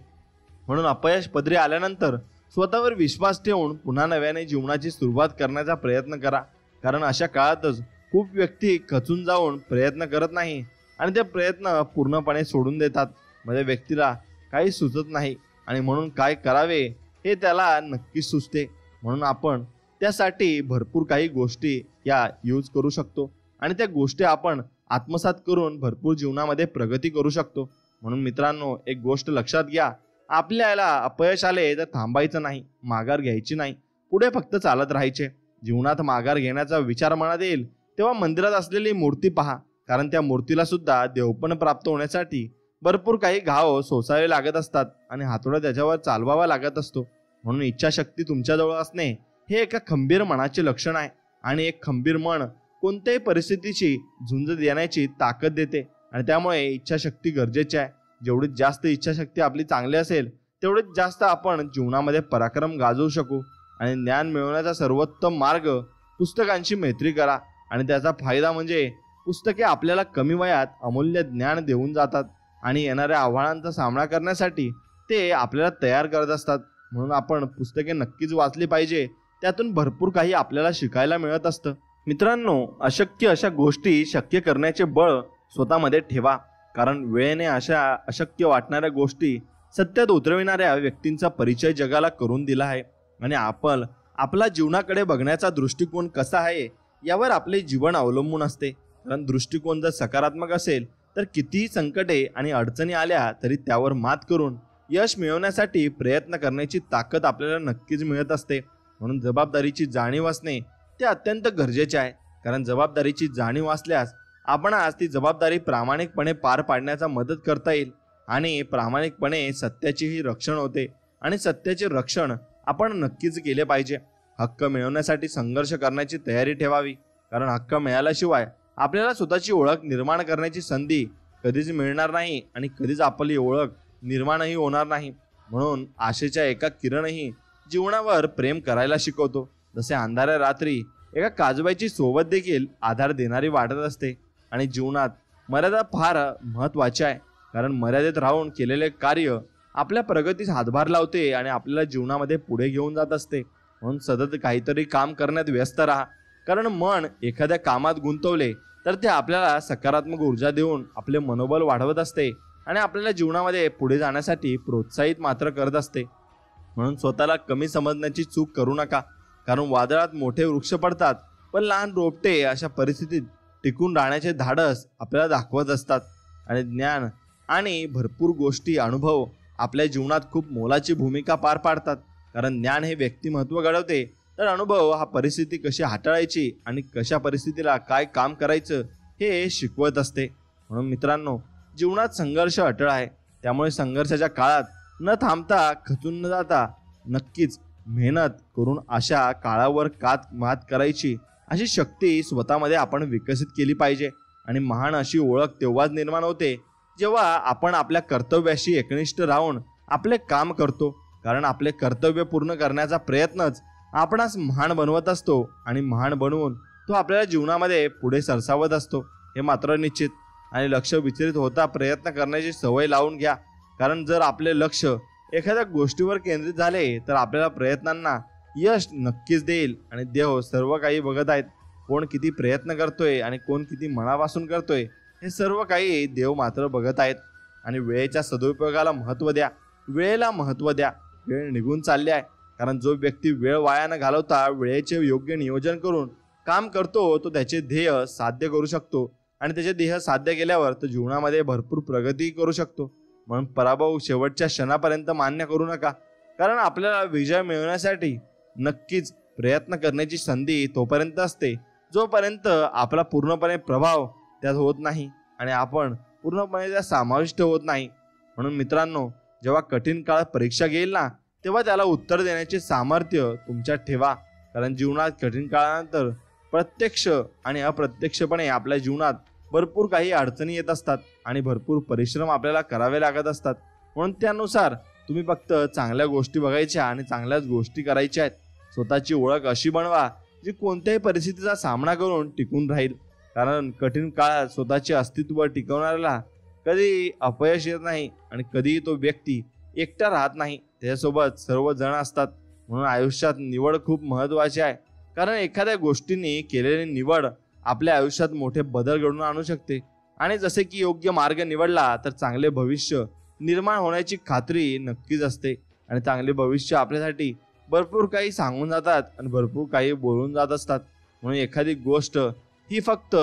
म्हणून अपयश पदरी आल्यानंतर स्वतःवर विश्वास ठेवून पुन्हा नव्याने जीवनाची सुरुवात करण्याचा प्रयत्न करा, कारण अशा काळातच खूप व्यक्ती खचून जाऊन प्रयत्न करत नाही आणि ते प्रयत्न पूर्णपणे सोडून देतात. म्हणजे व्यक्तीला काही सुचत नाही आणि म्हणून काय करावे हे त्याला नक्कीच सुचते. म्हणून आपण त्यासाठी भरपूर काही गोष्टी या यूज करू शकतो आणि त्या गोष्टी आपण आत्मसात करून भरपूर जीवनामध्ये प्रगती करू शकतो. म्हणून मित्रांनो, एक गोष्ट लक्षात घ्या, आपल्याला अपयश आले तर थांबायचं नाही, माघार घ्यायची नाही, पुढे फक्त चालत राहायचे. जीवनात माघार घेण्याचा विचार मनात येईल तेव्हा मंदिरात असलेली मूर्ती पहा, कारण त्या मूर्तीला सुद्धा देवपण प्राप्त होण्यासाठी भरपूर काही घाव सोसावे लागत असतात आणि हातोडा त्याच्यावर चालवावा लागत असतो. म्हणून इच्छाशक्ती तुमच्याजवळ असणे हे एका खंबीर मनाचे लक्षण आहे आणि एक खंबीर मन कोणत्याही परिस्थितीची झुंज देण्याची ताकद देते आणि त्यामुळे इच्छाशक्ती गरजेची आहे. जेवढी जास्त इच्छाशक्ती आपली चांगली असेल तेवढीच जास्त आपण जीवनामध्ये पराक्रम गाजवू शकू. आणि ज्ञान मिळवण्याचा सर्वोत्तम मार्ग पुस्तकांची मैत्री करा आणि त्याचा फायदा म्हणजे पुस्तके आपल्याला कमी वयात अमूल्य ज्ञान देऊन जातात आणि येणाऱ्या आव्हानांचा सामना करण्यासाठी ते आपल्याला तयार करत असतात. म्हणून आपण पुस्तके नक्कीच वाचली पाहिजे, त्यातून भरपूर काही आपल्याला शिकायला मिळत असतं. मित्रांनो, अशक्य अशा गोष्टी शक्य करण्याचे बळ स्वतःमध्ये ठेवा, कारण वेळेने अशा अशक्य वाटणाऱ्या गोष्टी सत्यात उतरविणाऱ्या व्यक्तींचा परिचय जगाला करून दिला आहे आणि आपण आपला जीवनाकडे बघण्याचा दृष्टिकोन कसा आहे यावर आपले जीवन अवलंबून असते. कारण दृष्टिकोन जर सकारात्मक असेल तर कितीही संकटे आणि अडचणी आल्या तरी त्यावर मात करून यश मिळवण्यासाठी प्रयत्न करण्याची ताकद आपल्याला नक्कीच मिळत असते. म्हणून जबाबदारीची जाणीव असणे ते अत्यंत गरजेचे आहे, कारण जबाबदारीची जाणीव असल्यास आपण आज ती जबाबदारी प्रामाणिकपणे पार पाडण्याचा मदत करता येईल आणि प्रामाणिकपणे सत्याचीही रक्षण होते आणि सत्याचे रक्षण आपण नक्कीच केले पाहिजे. हक्क मिळवण्यासाठी संघर्ष करण्याची तयारी ठेवावी, कारण हक्क मिळाल्याशिवाय आपल्याला स्वतःची ओळख निर्माण करण्याची संधी कधीच मिळणार नाही आणि कधीच आपली ओळख निर्माणही होणार नाही. म्हणून आशेच्या एका किरणही जीवनावर प्रेम करायला शिकवतो. जसे अंधाऱ्या रात्री एका काजबाईची सोबत देखील आधार देणारी वाटत असते. आणि जीवनात मर्यादा फार महत्त्वाची आहे, कारण मर्यादेत राहून केलेले कार्य आपल्या प्रगतीस हातभार लावते आणि आपल्याला जीवनामध्ये पुढे घेऊन जात असते. म्हणून सतत काहीतरी काम करण्यात व्यस्त राहा, कारण मन एखाद्या कामात गुंतवले तर ते आपल्याला सकारात्मक ऊर्जा देऊन आपले मनोबल वाढवत असते आणि आपल्याला जीवनामध्ये पुढे जाण्यासाठी प्रोत्साहित मात्र करत असते. म्हणून स्वतःला कमी समजण्याची चूक करू नका, कारण वादळात मोठे वृक्ष पडतात पण लहान रोपटे अशा परिस्थितीत टिकून राहण्याचे धाडस आपल्याला दाखवत असतात. आणि ज्ञान आणि भरपूर गोष्टी अनुभव आपल्या जीवनात खूप मोलाची भूमिका पार पाडतात, कारण ज्ञान हे व्यक्तिमत्व घडवते, तर अनुभव हा परिस्थिती कशी हाताळायची आणि कशा परिस्थितीला काय काम करायचं हे शिकवत असते. म्हणून मित्रांनो, जीवनात संघर्ष अटळ आहे, त्यामुळे संघर्षाच्या काळात न थांबता खचून न जाता नक्कीच मेहनत करून अशा काळावर मात करायची अशी शक्ती स्वतःमध्ये आपण विकसित केली पाहिजे. आणि महान अशी ओळख तेव्हाच निर्माण होते जेव्हा आपण आपल्या कर्तव्याशी एकनिष्ठ राहून आपले काम करतो, कारण आपले कर्तव्य पूर्ण करण्याचा प्रयत्नच आपणास महान बनवत असतो आणि महान बनवून तो आपल्याला जीवनामध्ये पुढे सरसावत असतो, हे मात्र निश्चित. आणि लक्ष विचलित होता प्रयत्न करण्याची सवय लावून घ्या, कारण जर आपले लक्ष एखाद्या गोष्टीवर केंद्रित झाले तर आपल्याला प्रयत्नांना यश नक्कीच देईल. आणि देव सर्व काही बघत आहेत, कोण किती प्रयत्न करतोय आणि कोण किती मनापासून करतोय हे सर्व काही देव मात्र बघत आहेत. आणि वेळेच्या सदुपयोगाला महत्त्व द्या, वेळेला महत्त्व द्या. वेळ निघून चालली आहे, कारण जो व्यक्ती वेळ वाया न घालवता वेळेचे योग्य नियोजन करून काम करतो तो त्याचे ध्येय साध्य करू शकतो आणि त्याचे ध्येय साध्य केल्यावर तो जीवनामध्ये भरपूर प्रगती करू शकतो. म्हणून पराभव शेवटच्या क्षणापर्यंत मान्य करू नका, कारण आपल्याला विजय मिळवण्यासाठी नक्कीच प्रयत्न करण्याची संधी तोपर्यंत असते जोपर्यंत आपला पूर्णपणे प्रभाव त्यात होत नाही आणि आपण पूर्णपणे त्यात समाविष्ट होत नाही. म्हणून मित्रांनो, जेव्हा कठीण काळ परीक्षा घेईल ना, तेव्हा त्याला उत्तर देण्याचे सामर्थ्य तुमच्यात ठेवा, कारण जीवनात कठीण काळानंतर प्रत्यक्ष आणि अप्रत्यक्षपणे आपल्या जीवनात भरपूर काही अडचणी येत असतात आणि भरपूर परिश्रम आपल्याला करावे लागत असतात. म्हणून त्यानुसार तुम्ही फक्त चांगल्या गोष्टी बघायच्या आणि चांगल्याच गोष्टी करायच्या आहेत. स्वतःची ओळख अशी बनवा जी कोणत्याही परिस्थितीचा सामना करून टिकून राहील, कारण कठीण काळात स्वतःचे अस्तित्व टिकवणाऱ्याला कधी अपयश येत नाही आणि कधीही तो व्यक्ती एकटा राहत नाही, त्याच्यासोबत सर्व जण असतात. म्हणून आयुष्यात निवड खूप महत्त्वाची आहे, कारण एखाद्या गोष्टीने केलेली निवड आपल्या आयुष्यात मोठे बदल घडवून आणू शकते. आणि जसे की योग्य मार्ग निवडला तर चांगले भविष्य निर्माण होण्याची खात्री नक्कीच असते. आणि चांगले भविष्य आपल्यासाठी भरपूर काही सांगून जातात आणि भरपूर काही बोलून जात असतात. म्हणून एखादी गोष्ट ही फक्त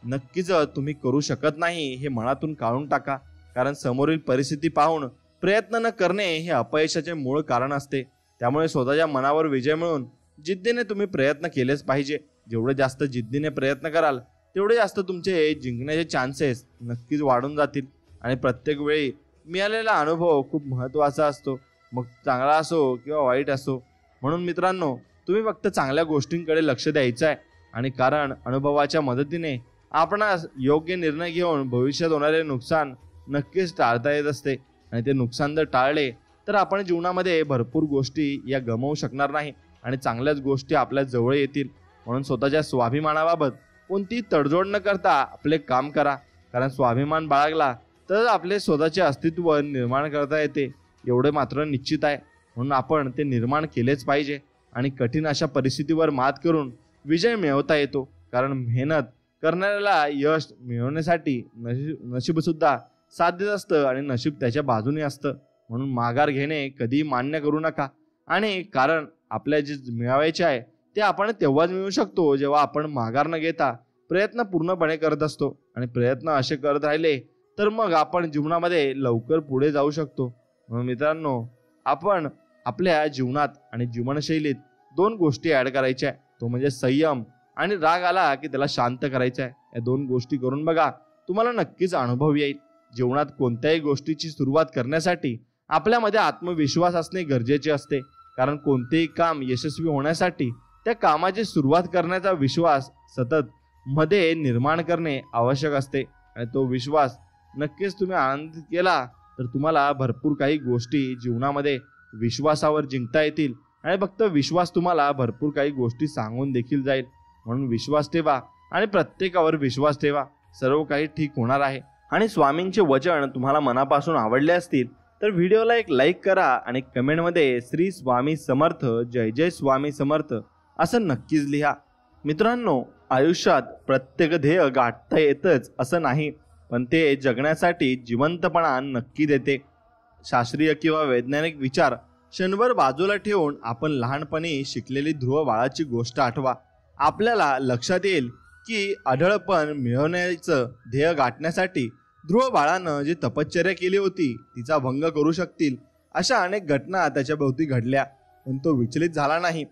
नक्कीच तुम्ही करू शकत नाही हे मनातून काढून टाका, कारण समोरील परिस्थिती पाहून प्रयत्न न करणे हे अपयशाचे मूळ कारण असते. त्यामुळे स्वतःच्या मनावर विजय मिळवून जिद्दीने तुम्ही प्रयत्न केलेच पाहिजे. जेवढे जास्त जिद्दीने प्रयत्न कराल तेवढे जास्त तुमचे जिंकण्याचे चान्सेस नक्कीच वाढून जातील. आणि प्रत्येक वेळी मिळालेला अनुभव खूप महत्त्वाचा असतो, मग चांगला असो किंवा वाईट असो. म्हणून मित्रांनो, तुम्ही फक्त चांगल्या गोष्टींकडे लक्ष द्यायचं आहे, आणि कारण अनुभवाच्या मदतीने आपणास योग्य निर्णय घेऊन भविष्यात होणारे नुकसान नक्कीच टाळता येत असते. आणि ते नुकसान जर टाळले तर आपण जीवनामध्ये भरपूर गोष्टी या गमावू शकणार नाही आणि चांगल्याच गोष्टी आपल्या जवळ येतील. म्हणून स्वतःच्या स्वाभिमानाबाबत कोणती तडजोड न करता आपले काम करा, कारण स्वाभिमान बाळगला तर आपले स्वतःचे अस्तित्व निर्माण करता येते, एवढे मात्र निश्चित आहे. म्हणून आपण ते निर्माण केलेच पाहिजे आणि कठीण अशा परिस्थितीवर मात करून विजय मिळवता येतो, कारण मेहनत करणाऱ्याला यश मिळवण्यासाठी नशीबसुद्धा साध्यच असतं आणि नशीब त्याच्या बाजूने असतं. म्हणून माघार घेणे कधी मान्य करू नका, आणि कारण आपल्या जे मिळवायचे आहे ते आपण तेव्हाच मिळवू शकतो जेव्हा आपण माघार न घेता प्रयत्न पूर्णपणे करत असतो. आणि प्रयत्न असे करत राहिले तर मग आपण जीवनामध्ये लवकर पुढे जाऊ शकतो. म्हणून मित्रांनो, आपण आपल्या जीवनात आणि जीवनशैलीत 2 गोष्टी ॲड करायच्या आहे, तो म्हणजे संयम आणि राग आला की त्याला शांत करायचा आहे. या 2 गोष्टी करून बघा, तुम्हाला नक्कीच अनुभव येईल. जीवनात कोणत्याही गोष्टीची सुरुवात करण्यासाठी आपल्यामध्ये आत्मविश्वास असणे गरजेचे असते, कारण कोणतेही काम यशस्वी होण्यासाठी त्या कामाची सुरुवात करण्याचा विश्वास सतत मध्ये निर्माण करणे आवश्यक असते. आणि तो विश्वास नक्कीच तुम्ही आनंदित केला तर तुम्हाला भरपूर काही गोष्टी जीवनामध्ये विश्वासावर जिंकता येतील. आणि फक्त विश्वास तुम्हाला भरपूर काही गोष्टी सांगून देखील जाईल. म्हणून विश्वास ठेवा आणि प्रत्येकावर विश्वास ठेवा, सर्व काही ठीक होणार आहे. आणि स्वामींचे वचन तुम्हाला मनापासून आवडले असतील तर व्हिडिओला एक लाईक करा आणि कमेंटमध्ये श्री स्वामी समर्थ, जय जय स्वामी समर्थ असं नक्कीच लिहा. मित्रांनो, आयुष्यात प्रत्येक ध्येय गाठता येतच असं नाही, पण ते जगण्यासाठी जिवंतपणा नक्की देते. शास्त्रीय किंवा वैज्ञानिक विचार क्षणभर बाजूला ठेवून आपण लहानपणी शिकलेली ध्रुव बाळाची गोष्ट आठवा. आपल्याला लक्षात येईल की अढळपण मिळवण्याचं ध्येय गाठण्यासाठी ध्रुव बाळानं जी तपश्चर्या केली होती तिचा भंग करू शकतील अशा अनेक घटना त्याच्या भोवती घडल्या, पण तो विचलित झाला नाही.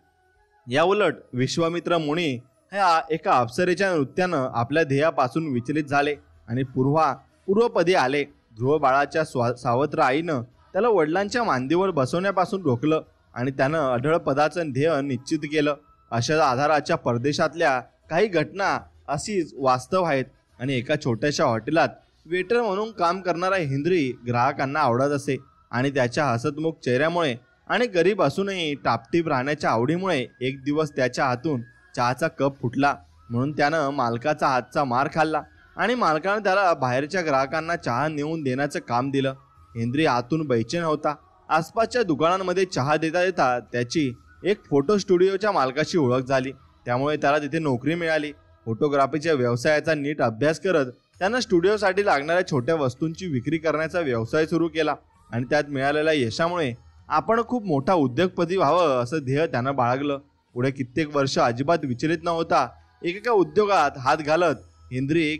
या उलट विश्वामित्र मुनी ह्या एका अप्सरेच्या नृत्यानं आपल्या ध्येयापासून विचलित झाले आणि पूर्वपदी आले. ध्रुव बाळाच्या सावत्र आईनं त्याला वडिलांच्या मांडीवर बसवण्यापासून रोखलं आणि त्यानं अढळ पदाचं ध्येय निश्चित केलं. अशा आधाराच्या परदेशातल्या काही घटना अशीच वास्तव आहेत. आणि एका छोट्याशा हॉटेलात वेटर म्हणून काम करणारा हेनरी ग्राहकांना आवडत असे आणि त्याच्या हसतमुख चेहऱ्यामुळे आणि गरीब असूनही टापटीप राहण्याच्या आवडीमुळे एक दिवस त्याच्या हातून चहाचा कप फुटला. म्हणून त्यानं मालकाचा हातचा मार खाल्ला आणि मालकानं त्याला बाहेरच्या ग्राहकांना चहा नेऊन देण्याचं काम दिलं. हेनरी आतून बेचैन होता. आसपासच्या दुकानांमध्ये चहा देता देता त्याची एक फोटो स्टुडिओच्या मालकाशी ओळख झाली, त्यामुळे त्याला तिथे नोकरी मिळाली. फोटोग्राफीच्या व्यवसायाचा नीट अभ्यास करत त्यानं स्टुडिओसाठी लागणाऱ्या छोट्या वस्तूंची विक्री करण्याचा व्यवसाय सुरू केला आणि त्यात मिळालेल्या यशामुळे आपण खूप मोठा उद्योगपती व्हावं असं ध्येय त्यानं बाळगलं. पुढे कित्येक वर्ष अजिबात विचलित न होता एकेका उद्योगात हात घालत हेनरी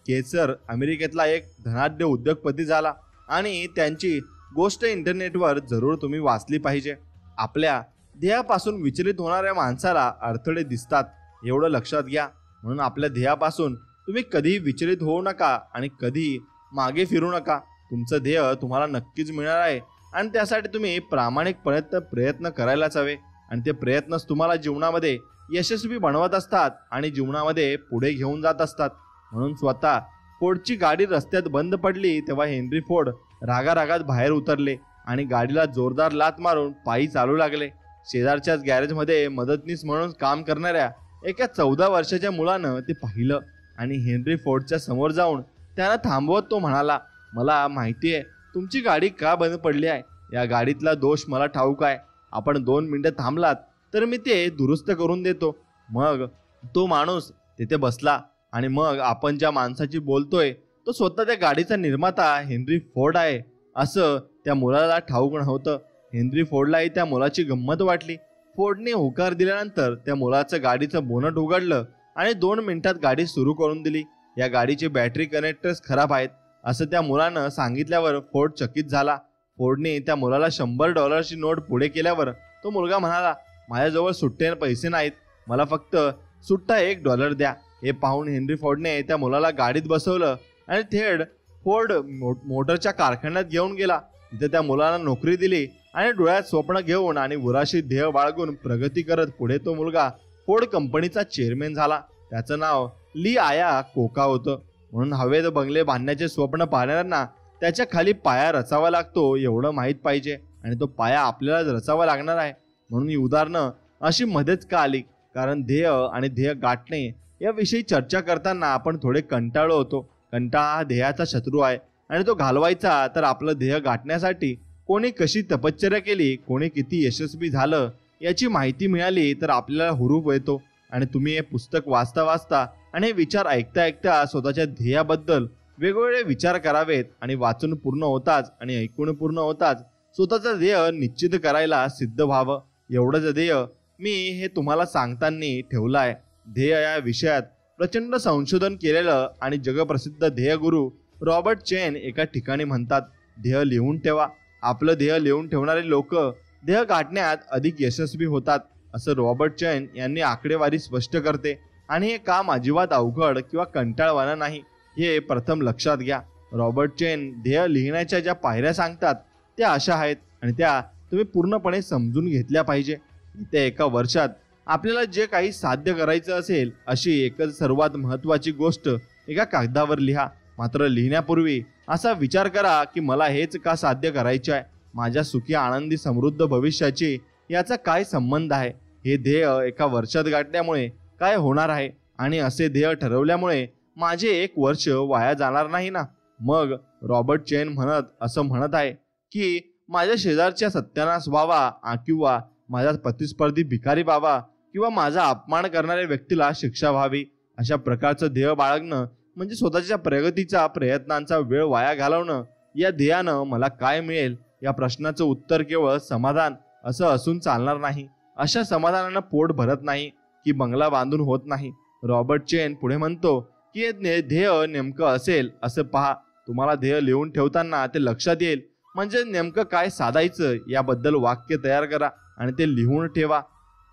केसर अमेरिकेतला एक धनाढ्य उद्योगपती झाला आणि त्यांची गोष्ट इंटरनेटवर जरूर तुम्ही वाचली पाहिजे. आपल्या ध्येयापासून विचलित होणाऱ्या माणसाला अडथळे दिसतात, एवढं लक्षात घ्या. म्हणून आपल्या ध्येयापासून तुम्ही कधीही विचलित होऊ नका आणि कधीही मागे फिरू नका. तुमचं ध्येय तुम्हाला नक्कीच मिळणार आहे आणि त्यासाठी तुम्ही प्रामाणिकपणे प्रयत्न करायलाच हवे. आणि ते प्रयत्नच तुम्हाला जीवनामध्ये यशस्वी बनवत असतात आणि जीवनामध्ये पुढे घेऊन जात असतात. म्हणून स्वतः फोर्डची गाडी रस्त्यात बंद पडली तेव्हा हेनरी फोर्ड रागारागात बाहेर उतरले आणि गाडीला जोरदार लाथ मारून पायी चालू लागले. शेजारच्याच गॅरेजमध्ये मदतनीस म्हणून काम करणाऱ्या एका 14 वर्षाच्या मुलानं ते पाहिलं आणि हेनरी फोर्डच्या समोर जाऊन त्यानं थांबवत तो म्हणाला, मला माहिती आहे तुमची गाडी का बंद पडली आहे. या गाडीतला दोष मला ठाऊक आहे. आपण 2 मिनिटं थांबलात तर मी ते दुरुस्त करून देतो. मग तो माणूस तिथे बसला आणि मग आपण ज्या माणसाची बोलतोय तो स्वतः त्या गाडीचा निर्माता हेनरी फोर्ड आहे असं त्या मुलाला ठाऊक नव्हतं. हेनरी फोर्डलाही त्या मुलाची गंमत वाटली. फोर्डने होकार दिल्यानंतर त्या मुलाचं गाडीचं बोनट उघडलं आणि 2 मिनिटात गाडी सुरू करून दिली. या गाडीचे बॅटरी कनेक्टर्स खराब आहेत असं त्या मुलानं सांगितल्यावर फोर्ड चकित झाला. फोर्डने त्या मुलाला $100 नोट पुढे केल्यावर तो मुलगा म्हणाला, माझ्याजवळ सुट्टे पैसे नाहीत, मला फक्त सुट्टा $1 द्या. हे पाहून हेनरी फोर्डने त्या मुलाला गाडीत बसवलं आणि थेट फोर्ड मोटरच्या कारखान्यात घेऊन गेला. तिथे त्या मुलाला नोकरी दिली आणि डोळ्यात स्वप्न घेऊन आणि उराशी ध्येय बाळगून प्रगती करत पुढे तो मुलगा फोर्ड कंपनीचा चेअरमॅन झाला. त्याचं नाव ली आया कोका होतं. म्हणून हवेत बंगले बांधण्याचे स्वप्न पाहणाऱ्यांना त्याच्या खाली पाया रचावा लागतो एवढं माहीत पाहिजे आणि तो पाया आपल्याला रचावा लागणार आहे. म्हणून ही उदाहरणं अशी मध्येच का आली, कारण ध्येय आणि ध्येय गाठणे याविषयी चर्चा करताना आपण थोडे कंटाळलो होतो. कंटाळा हा ध्येयाचा शत्रू आहे आणि तो घालवायचा तर आपलं ध्येय गाठण्यासाठी कोणी कशी तपश्चर्या केली, कोणी किती यशस्वी झालं याची माहिती मिळाली तर आपल्याला हुरूप येतो. आणि तुम्ही हे पुस्तक वाचता वाचता आणि हे विचार ऐकता ऐकता स्वतःच्या ध्येयाबद्दल वेगवेगळे विचार करावेत आणि वाचून पूर्ण होताच आणि ऐकून पूर्ण होताच स्वतःचं ध्येय निश्चित करायला सिद्ध व्हावं. एवढंच ध्येय मी हे तुम्हाला सांगताना ठेवलं आहे. ध्येय या विषयात प्रचंड संशोधन केलेलं आणि जगप्रसिद्ध ध्येयगुरू रॉबर्ट चेन एका ठिकाणी म्हणतात, ध्येय लिहून ठेवा. आपलं ध्येय लिहून ठेवणारे लोक ध्येय गाठण्यात अधिक यशस्वी होतात असं रॉबर्ट चेन यांनी आकडेवारी स्पष्ट करते. आणि हे काम अजिबात अवघड किंवा कंटाळवाणं नाही, हे प्रथम लक्षात घ्या. रॉबर्ट चेन ध्येय लिहिण्याच्या ज्या पायऱ्या सांगतात त्या अशा आहेत आणि त्या तुम्ही पूर्णपणे समजून घेतल्या पाहिजे. येत्या एका वर्षात आपल्याला जे काही साध्य करायचं असेल अशी एकच सर्वात महत्त्वाची गोष्ट एका कागदावर लिहा. मात्र लिहिण्यापूर्वी असा विचार करा की मला हेच का साध्य करायचे आहे, माझ्या सुखी आनंदी समृद्ध भविष्याची याचा काय संबंध आहे, हे ध्येय एका वर्षात गाठल्यामुळे काय होणार आहे आणि असे ध्येय ठरवल्यामुळे माझे एक वर्ष वाया जाणार नाही ना. मग रॉबर्ट चेन असं म्हणत आहे की माझ्या शेजारच्या सत्यानाश व्हावा किंवा माझा प्रतिस्पर्धी भिकारी व्हावा किंवा माझा अपमान करणाऱ्या व्यक्तीला शिक्षा व्हावी, अशा प्रकारचं ध्येय बाळगणं म्हणजे स्वतःच्या प्रगतीचा प्रयत्नांचा वेळ वाया घालवणं. या ध्येयानं मला काय मिळेल या प्रश्नाचं उत्तर केवळ समाधान असं असून चालणार नाही. अशा समाधानानं पोट भरत नाही की बंगला बांधून होत नाही. रॉबर्ट चेन पुढे म्हणतो की हे ध्येय नेमकं असेल असं पहा. तुम्हाला ध्येय लिहून ठेवताना ते लक्षात येईल, म्हणजे नेमकं काय साधायचं याबद्दल वाक्य तयार करा आणि ते लिहून ठेवा.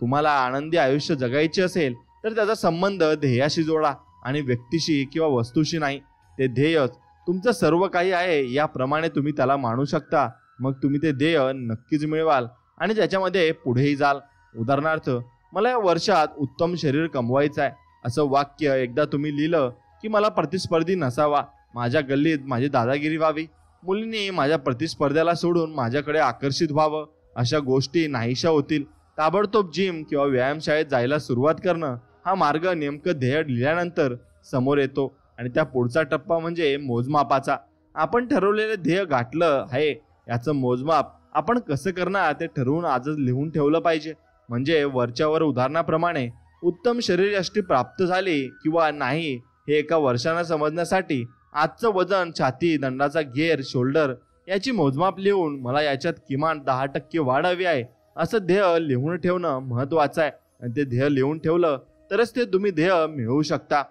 तुम्हाला आनंदी आयुष्य जगायचे असेल तर त्याचा संबंध ध्येयाशी जोडा आणि व्यक्तीशी किंवा वस्तूशी नाही. ते ध्येयच तुमचं सर्व काही आहे याप्रमाणे तुम्ही त्याला मानू शकता. मग तुम्ही ते ध्येय नक्कीच मिळवाल आणि त्याच्यामध्ये पुढेही जाल. उदाहरणार्थ, मला या वर्षात उत्तम शरीर कमवायचं आहे असं वाक्य एकदा तुम्ही लिहिलं की मला प्रतिस्पर्धी नसावा, माझ्या गल्लीत माझी दादागिरी व्हावी, मुलींनी माझ्या प्रतिस्पर्ध्याला सोडून माझ्याकडे आकर्षित व्हावं, अशा गोष्टी नाहीशा होतील. ताबडतोब जिम किंवा व्यायामशाळेत जायला सुरुवात करणं हा मार्ग नेमकं ध्येय लिहिल्यानंतर समोर येतो. आणि त्या पुढचा टप्पा म्हणजे मोजमापाचा. आपण ठरवलेले ध्येय गाठलं आहे याचं मोजमाप आपण कसं करणार ते ठरवून आजच लिहून ठेवलं पाहिजे. म्हणजे वरच्यावर उदाहरणाप्रमाणे उत्तम शरीरयष्टी प्राप्त झाली किंवा नाही हे एका वर्षानं समजण्यासाठी आजचं वजन, छाती, दंडाचा घेर, शोल्डर याची मोजमाप लिहून मला याच्यात किमान 10% वाढ हवी आहे असं ध्येय लिहून ठेवणं महत्त्वाचं आहे. आणि ते ध्येय लिहून ठेवलं तरच ते तुम्ही ध्येय मिळवू शकता.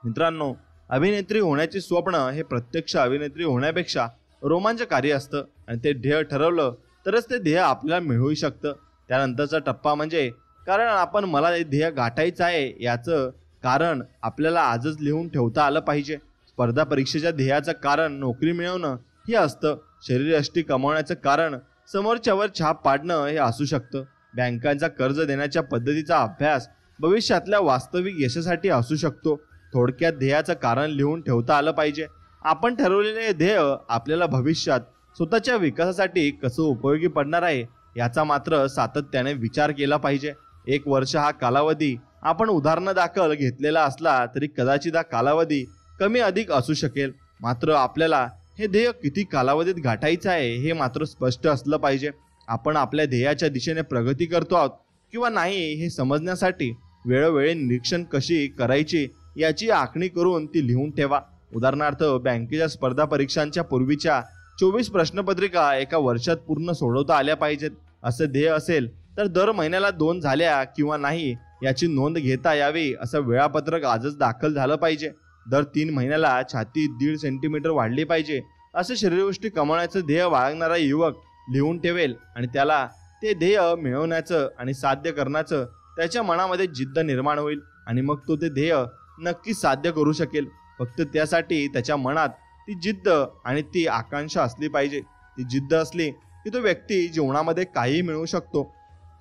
मित्रांनो, अभिनेत्री होण्याचे स्वप्न हे प्रत्यक्ष अभिनेत्री होण्यापेक्षा रोमांचकारी असतं आणि ते ध्येय ठरवलं तरच ते ध्येय आपल्याला मिळवू शकतं. त्यानंतरचा टप्पा म्हणजे कारण आपण मला हे ध्येय गाठायचं आहे याचं कारण आपल्याला आजच लिहून ठेवता आलं पाहिजे. स्पर्धा परीक्षेच्या ध्येयाचं कारण नोकरी मिळवणं हे असतं. शरीरयष्टी कमावण्याचं कारण समोरच्यावर छाप पाडणं हे असू शकतं. बँकांचा कर्ज देण्याच्या पद्धतीचा अभ्यास भविष्यातल्या वास्तविक यशासाठी असू शकतो. थोडक्यात ध्येयाचं कारण लिहून ठेवता आलं पाहिजे. आपण ठरवलेले ध्येय आपल्याला भविष्यात स्वतःच्या विकासासाठी कसं उपयोगी पडणार आहे याचा मात्र सातत्याने विचार केला पाहिजे. 1 वर्ष हा कालावधी आपण उदाहरणादाखल घेतलेला असला तरी कदाचित हा कालावधी कमी अधिक असू शकेल. मात्र आपल्याला हे ध्येय किती कालावधीत गाठायचं आहे हे मात्र स्पष्ट असलं पाहिजे. आपण आपल्या ध्येयाच्या दिशेने प्रगती करतो आहोत किंवा नाही हे समजण्यासाठी वेळोवेळी निरीक्षण कशी करायची याची आखणी करून ती लिहून ठेवा. उदाहरणार्थ, बँकेच्या स्पर्धा परीक्षांच्या पूर्वीच्या 24 प्रश्नपत्रिका एका वर्षात पूर्ण सोडवता आल्या पाहिजेत असं ध्येय असेल तर दर महिन्याला 2 झाल्या किंवा नाही याची नोंद घेता यावी असं वेळापत्रक आजच दाखल झालं पाहिजे. दर 3 महिन्याला छाती 1.5 सेंटीमीटर वाढली पाहिजे असं शरीरयष्टी कमावण्याचं ध्येय बाळगणारा युवक लिहून ठेवेल आणि त्याला ते ध्येय मिळवण्याचं आणि साध्य करण्याचं त्याच्या मनामध्ये जिद्द निर्माण होईल आणि मग तो ते ध्येय नक्की साध्य करू शकेल. फक्त त्यासाठी त्याच्या मनात ती जिद्द आणि ती आकांक्षा असली पाहिजे. ती जिद्द असली की तो व्यक्ती जीवनामध्ये काहीही मिळवू शकतो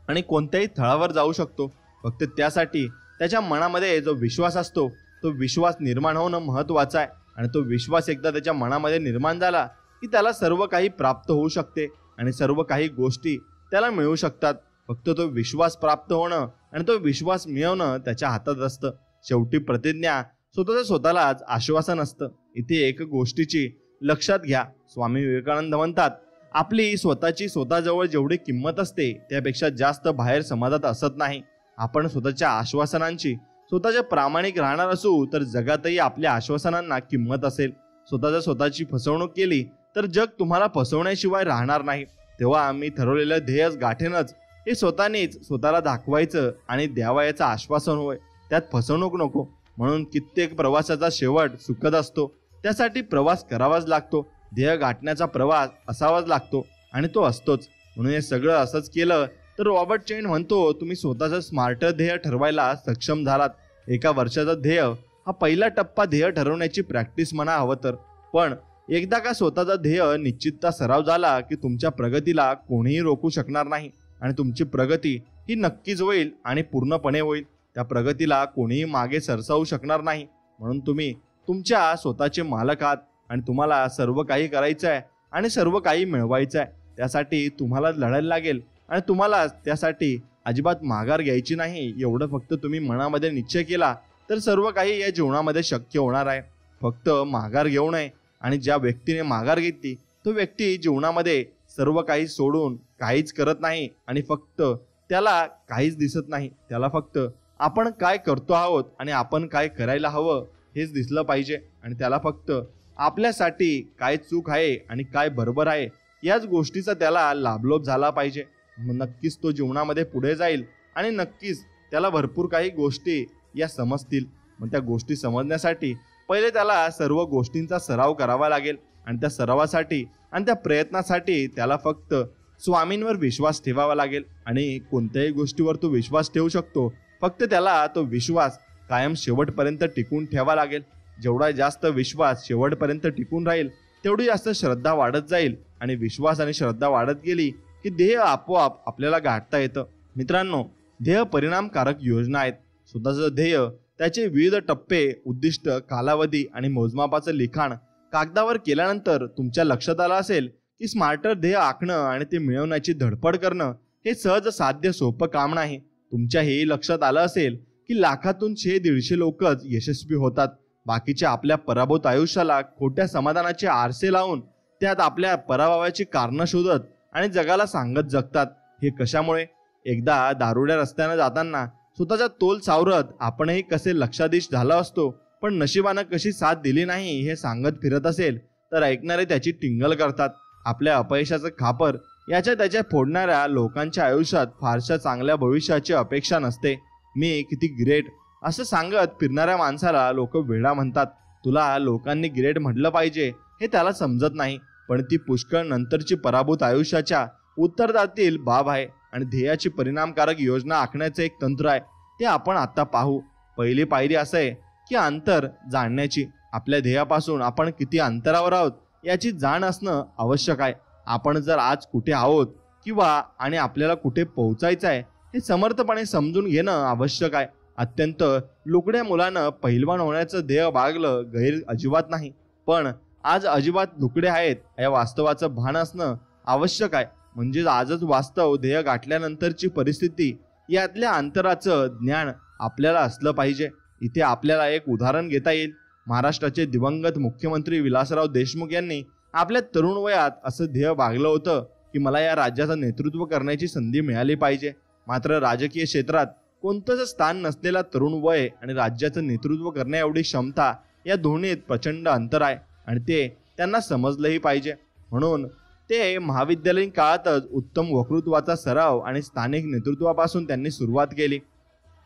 आणि कोणत्याही थळावर जाऊ शकतो. फक्त त्यासाठी त्याच्या मनामध्ये जो विश्वास असतो तो विश्वास निर्माण होणं महत्त्वाचं आहे. आणि तो विश्वास एकदा त्याच्या मनामध्ये निर्माण झाला की त्याला सर्व काही प्राप्त होऊ शकते आणि सर्व काही गोष्टी त्याला मिळू शकतात. फक्त तो विश्वास प्राप्त होणं आणि तो विश्वास मिळवणं त्याच्या हातात असतं. शेवटी प्रतिज्ञा स्वतःलाच आश्वासन असतं. इथे एक गोष्टीची लक्षात घ्या. स्वामी विवेकानंद म्हणतात, आपली स्वतःची स्वतःजवळ जेवढी किंमत असते त्यापेक्षा जास्त बाहेर समाजात असत नाही. आपण स्वतःच्या आश्वासनांची स्वतःच्या प्रामाणिक राहणार असू तर जगातही आपल्या आश्वासनांना किंमत असेल. स्वतःची फसवणूक केली तर जग तुम्हाला फसवण्याशिवाय राहणार नाही. तेव्हा आम्ही ठरवलेलं ध्येयच गाठेनच हे स्वतःनेच स्वतःला दाखवायचं आणि द्यावयाचं आश्वासन होय, त्यात फसवणूक नको. म्हणून कित्येक प्रवासाचा शेवट सुखद असतो. त्यासाठी प्रवास करावाच लागतो. ध्येय गाठण्याचा प्रवास असावाच लागतो आणि तो असतोच. म्हणून हे सगळं असंच केलं तर रॉबर्ट चेन म्हणतो, तुम्ही स्वतःचं स्मार्ट ध्येय ठरवायला सक्षम झालात. एका वर्षाचा ध्येय हा पहिला टप्पा ध्येय ठरवण्याची प्रॅक्टिस म्हणा हवं तर. पण एकदा का स्वतःचा ध्येय निश्चितता सराव झाला की तुमच्या प्रगतीला कोणीही रोखू शकणार नाही आणि तुमची प्रगती ही नक्कीच होईल आणि पूर्णपणे होईल. त्या प्रगतीला कोणीही मागे सरसावू शकणार नाही. म्हणून तुम्ही तुमच्या स्वतःचे मालक आहात आणि तुम्हाला सर्व काही करायचं आहे आणि सर्व काही मिळवायचं आहे. त्यासाठी तुम्हाला लढायला लागेल आणि तुम्हाला त्यासाठी अजिबात माघार घ्यायची नाही. एवढं फक्त तुम्ही मनामध्ये निश्चय केला तर सर्व काही या जीवनामध्ये शक्य होणार आहे. फक्त माघार घेऊ नये. आणि ज्या व्यक्तीने माघार घेतली तो व्यक्ती जीवनामध्ये सर्व काही सोडून काहीच करत नाही आणि फक्त त्याला काहीच दिसत नाही. त्याला फक्त आपण काय करतो आहोत आणि आपण काय करायला हवं हेच दिसलं पाहिजे आणि त्याला फक्त आपल्यासाठी काय चूक आहे आणि काय बरोबर आहे याच गोष्टीचा त्याला लाभलोभ झाला पाहिजे. नक्कीच तो जीवनामध्ये पुढे जाईल आणि नक्कीच त्याला भरपूर काही गोष्टी या समजतील. मग त्या गोष्टी समजण्यासाठी पहिले त्याला सर्व गोष्टींचा सराव करावा लागेल आणि त्या सरावासाठी आणि त्या प्रयत्नासाठी त्याला फक्त स्वामींवर विश्वास ठेवावा लागेल. आणि कोणत्याही गोष्टीवर तो विश्वास ठेवू शकतो, फक्त त्याला तो विश्वास कायम शेवटपर्यंत टिकून ठेवावा लागेल. जेवढा जास्त विश्वास शेवटपर्यंत टिकून राहील तेवढी जास्त श्रद्धा वाढत जाईल आणि विश्वास आणि श्रद्धा वाढत गेली की ध्येय आपोआप आपल्याला गाठता येतं. मित्रांनो, ध्येय परिणामकारक योजना आहेत. स्वतःचं ध्येय, त्याचे विविध टप्पे, उद्दिष्ट, कालावधी आणि मोजमापाचं लिखाण कागदावर केल्यानंतर तुमच्या लक्षात आलं असेल की स्मार्टर ध्येय आखणं आणि ते मिळवण्याची धडपड करणं हे सहज साध्य सोपं काम नाही. तुमच्या हेही लक्षात आलं असेल की लाखातून 100-150 लोकच यशस्वी होतात. बाकीच्या आपल्या पराभूत आयुष्याला खोट्या समाधानाचे आरसे लावून त्यात आपल्या पराभवाची कारणं शोधत आणि जगाला सांगत जगतात. हे कशामुळे? एकदा दारुड्या रस्त्यानं जाताना स्वतःचा तोल सावरत आपणही कसे लक्षाधीश झाला असतो पण नशिबानं कशी साथ दिली नाही हे सांगत फिरत असेल तर ऐकणारे त्याची टिंगल करतात. आपल्या अपयशाचं खापर याच्या त्याच्या फोडणाऱ्या लोकांच्या आयुष्यात फारशा चांगल्या भविष्याची अपेक्षा नसते. मी किती ग्रेट असं सांगत फिरणाऱ्या माणसाला लोक वेडा म्हणतात. तुला लोकांनी ग्रेट म्हटलं पाहिजे हे त्याला समजत नाही. पण ती पुष्कळ नंतरची पराभूत आयुष्याच्या उत्तरार्धातील बाब आहे आणि ध्येयाची परिणामकारक योजना आखण्याचे एक तंत्र आहे. ते आपण आता पाहू. पहिली पायरी असं आहे की अंतर जाणण्याची. आपल्या ध्येयापासून आपण किती अंतरावर आहोत याची जाण असणं आवश्यक आहे. आपण जर आज कुठे आहोत किंवा आणि आपल्याला कुठे पोहोचायचं आहे हे समर्थपणे समजून घेणं आवश्यक आहे. अत्यंत लुकड्या मुलानं पहिलवान होण्याचं ध्येय बाळगलं गैर अजिबात नाही, पण आज अजिबात लुकडे आहेत या वास्तवाचं भान असणं आवश्यक आहे. म्हणजे आजच वास्तव ध्येय गाठल्यानंतरची परिस्थिती यातल्या अंतराचं ज्ञान आपल्याला असलं पाहिजे. इथे आपल्याला एक उदाहरण घेता येईल. महाराष्ट्राचे दिवंगत मुख्यमंत्री विलासराव देशमुख यांनी आपल्या तरुण वयात असं ध्येय बाळगलं होतं की मला या राज्याचं नेतृत्व करण्याची संधी मिळाली पाहिजे. मात्र राजकीय क्षेत्रात कोणतंच स्थान नसलेला तरुण वय आणि राज्याचं नेतृत्व करण्या एवढी क्षमता या दोन्हीत प्रचंड अंतर आहे आणि ते त्यांना समजलंही पाहिजे. म्हणून ते महाविद्यालयीन काळातच उत्तम वक्तृत्वाचा सराव आणि स्थानिक नेतृत्वापासून त्यांनी सुरुवात केली.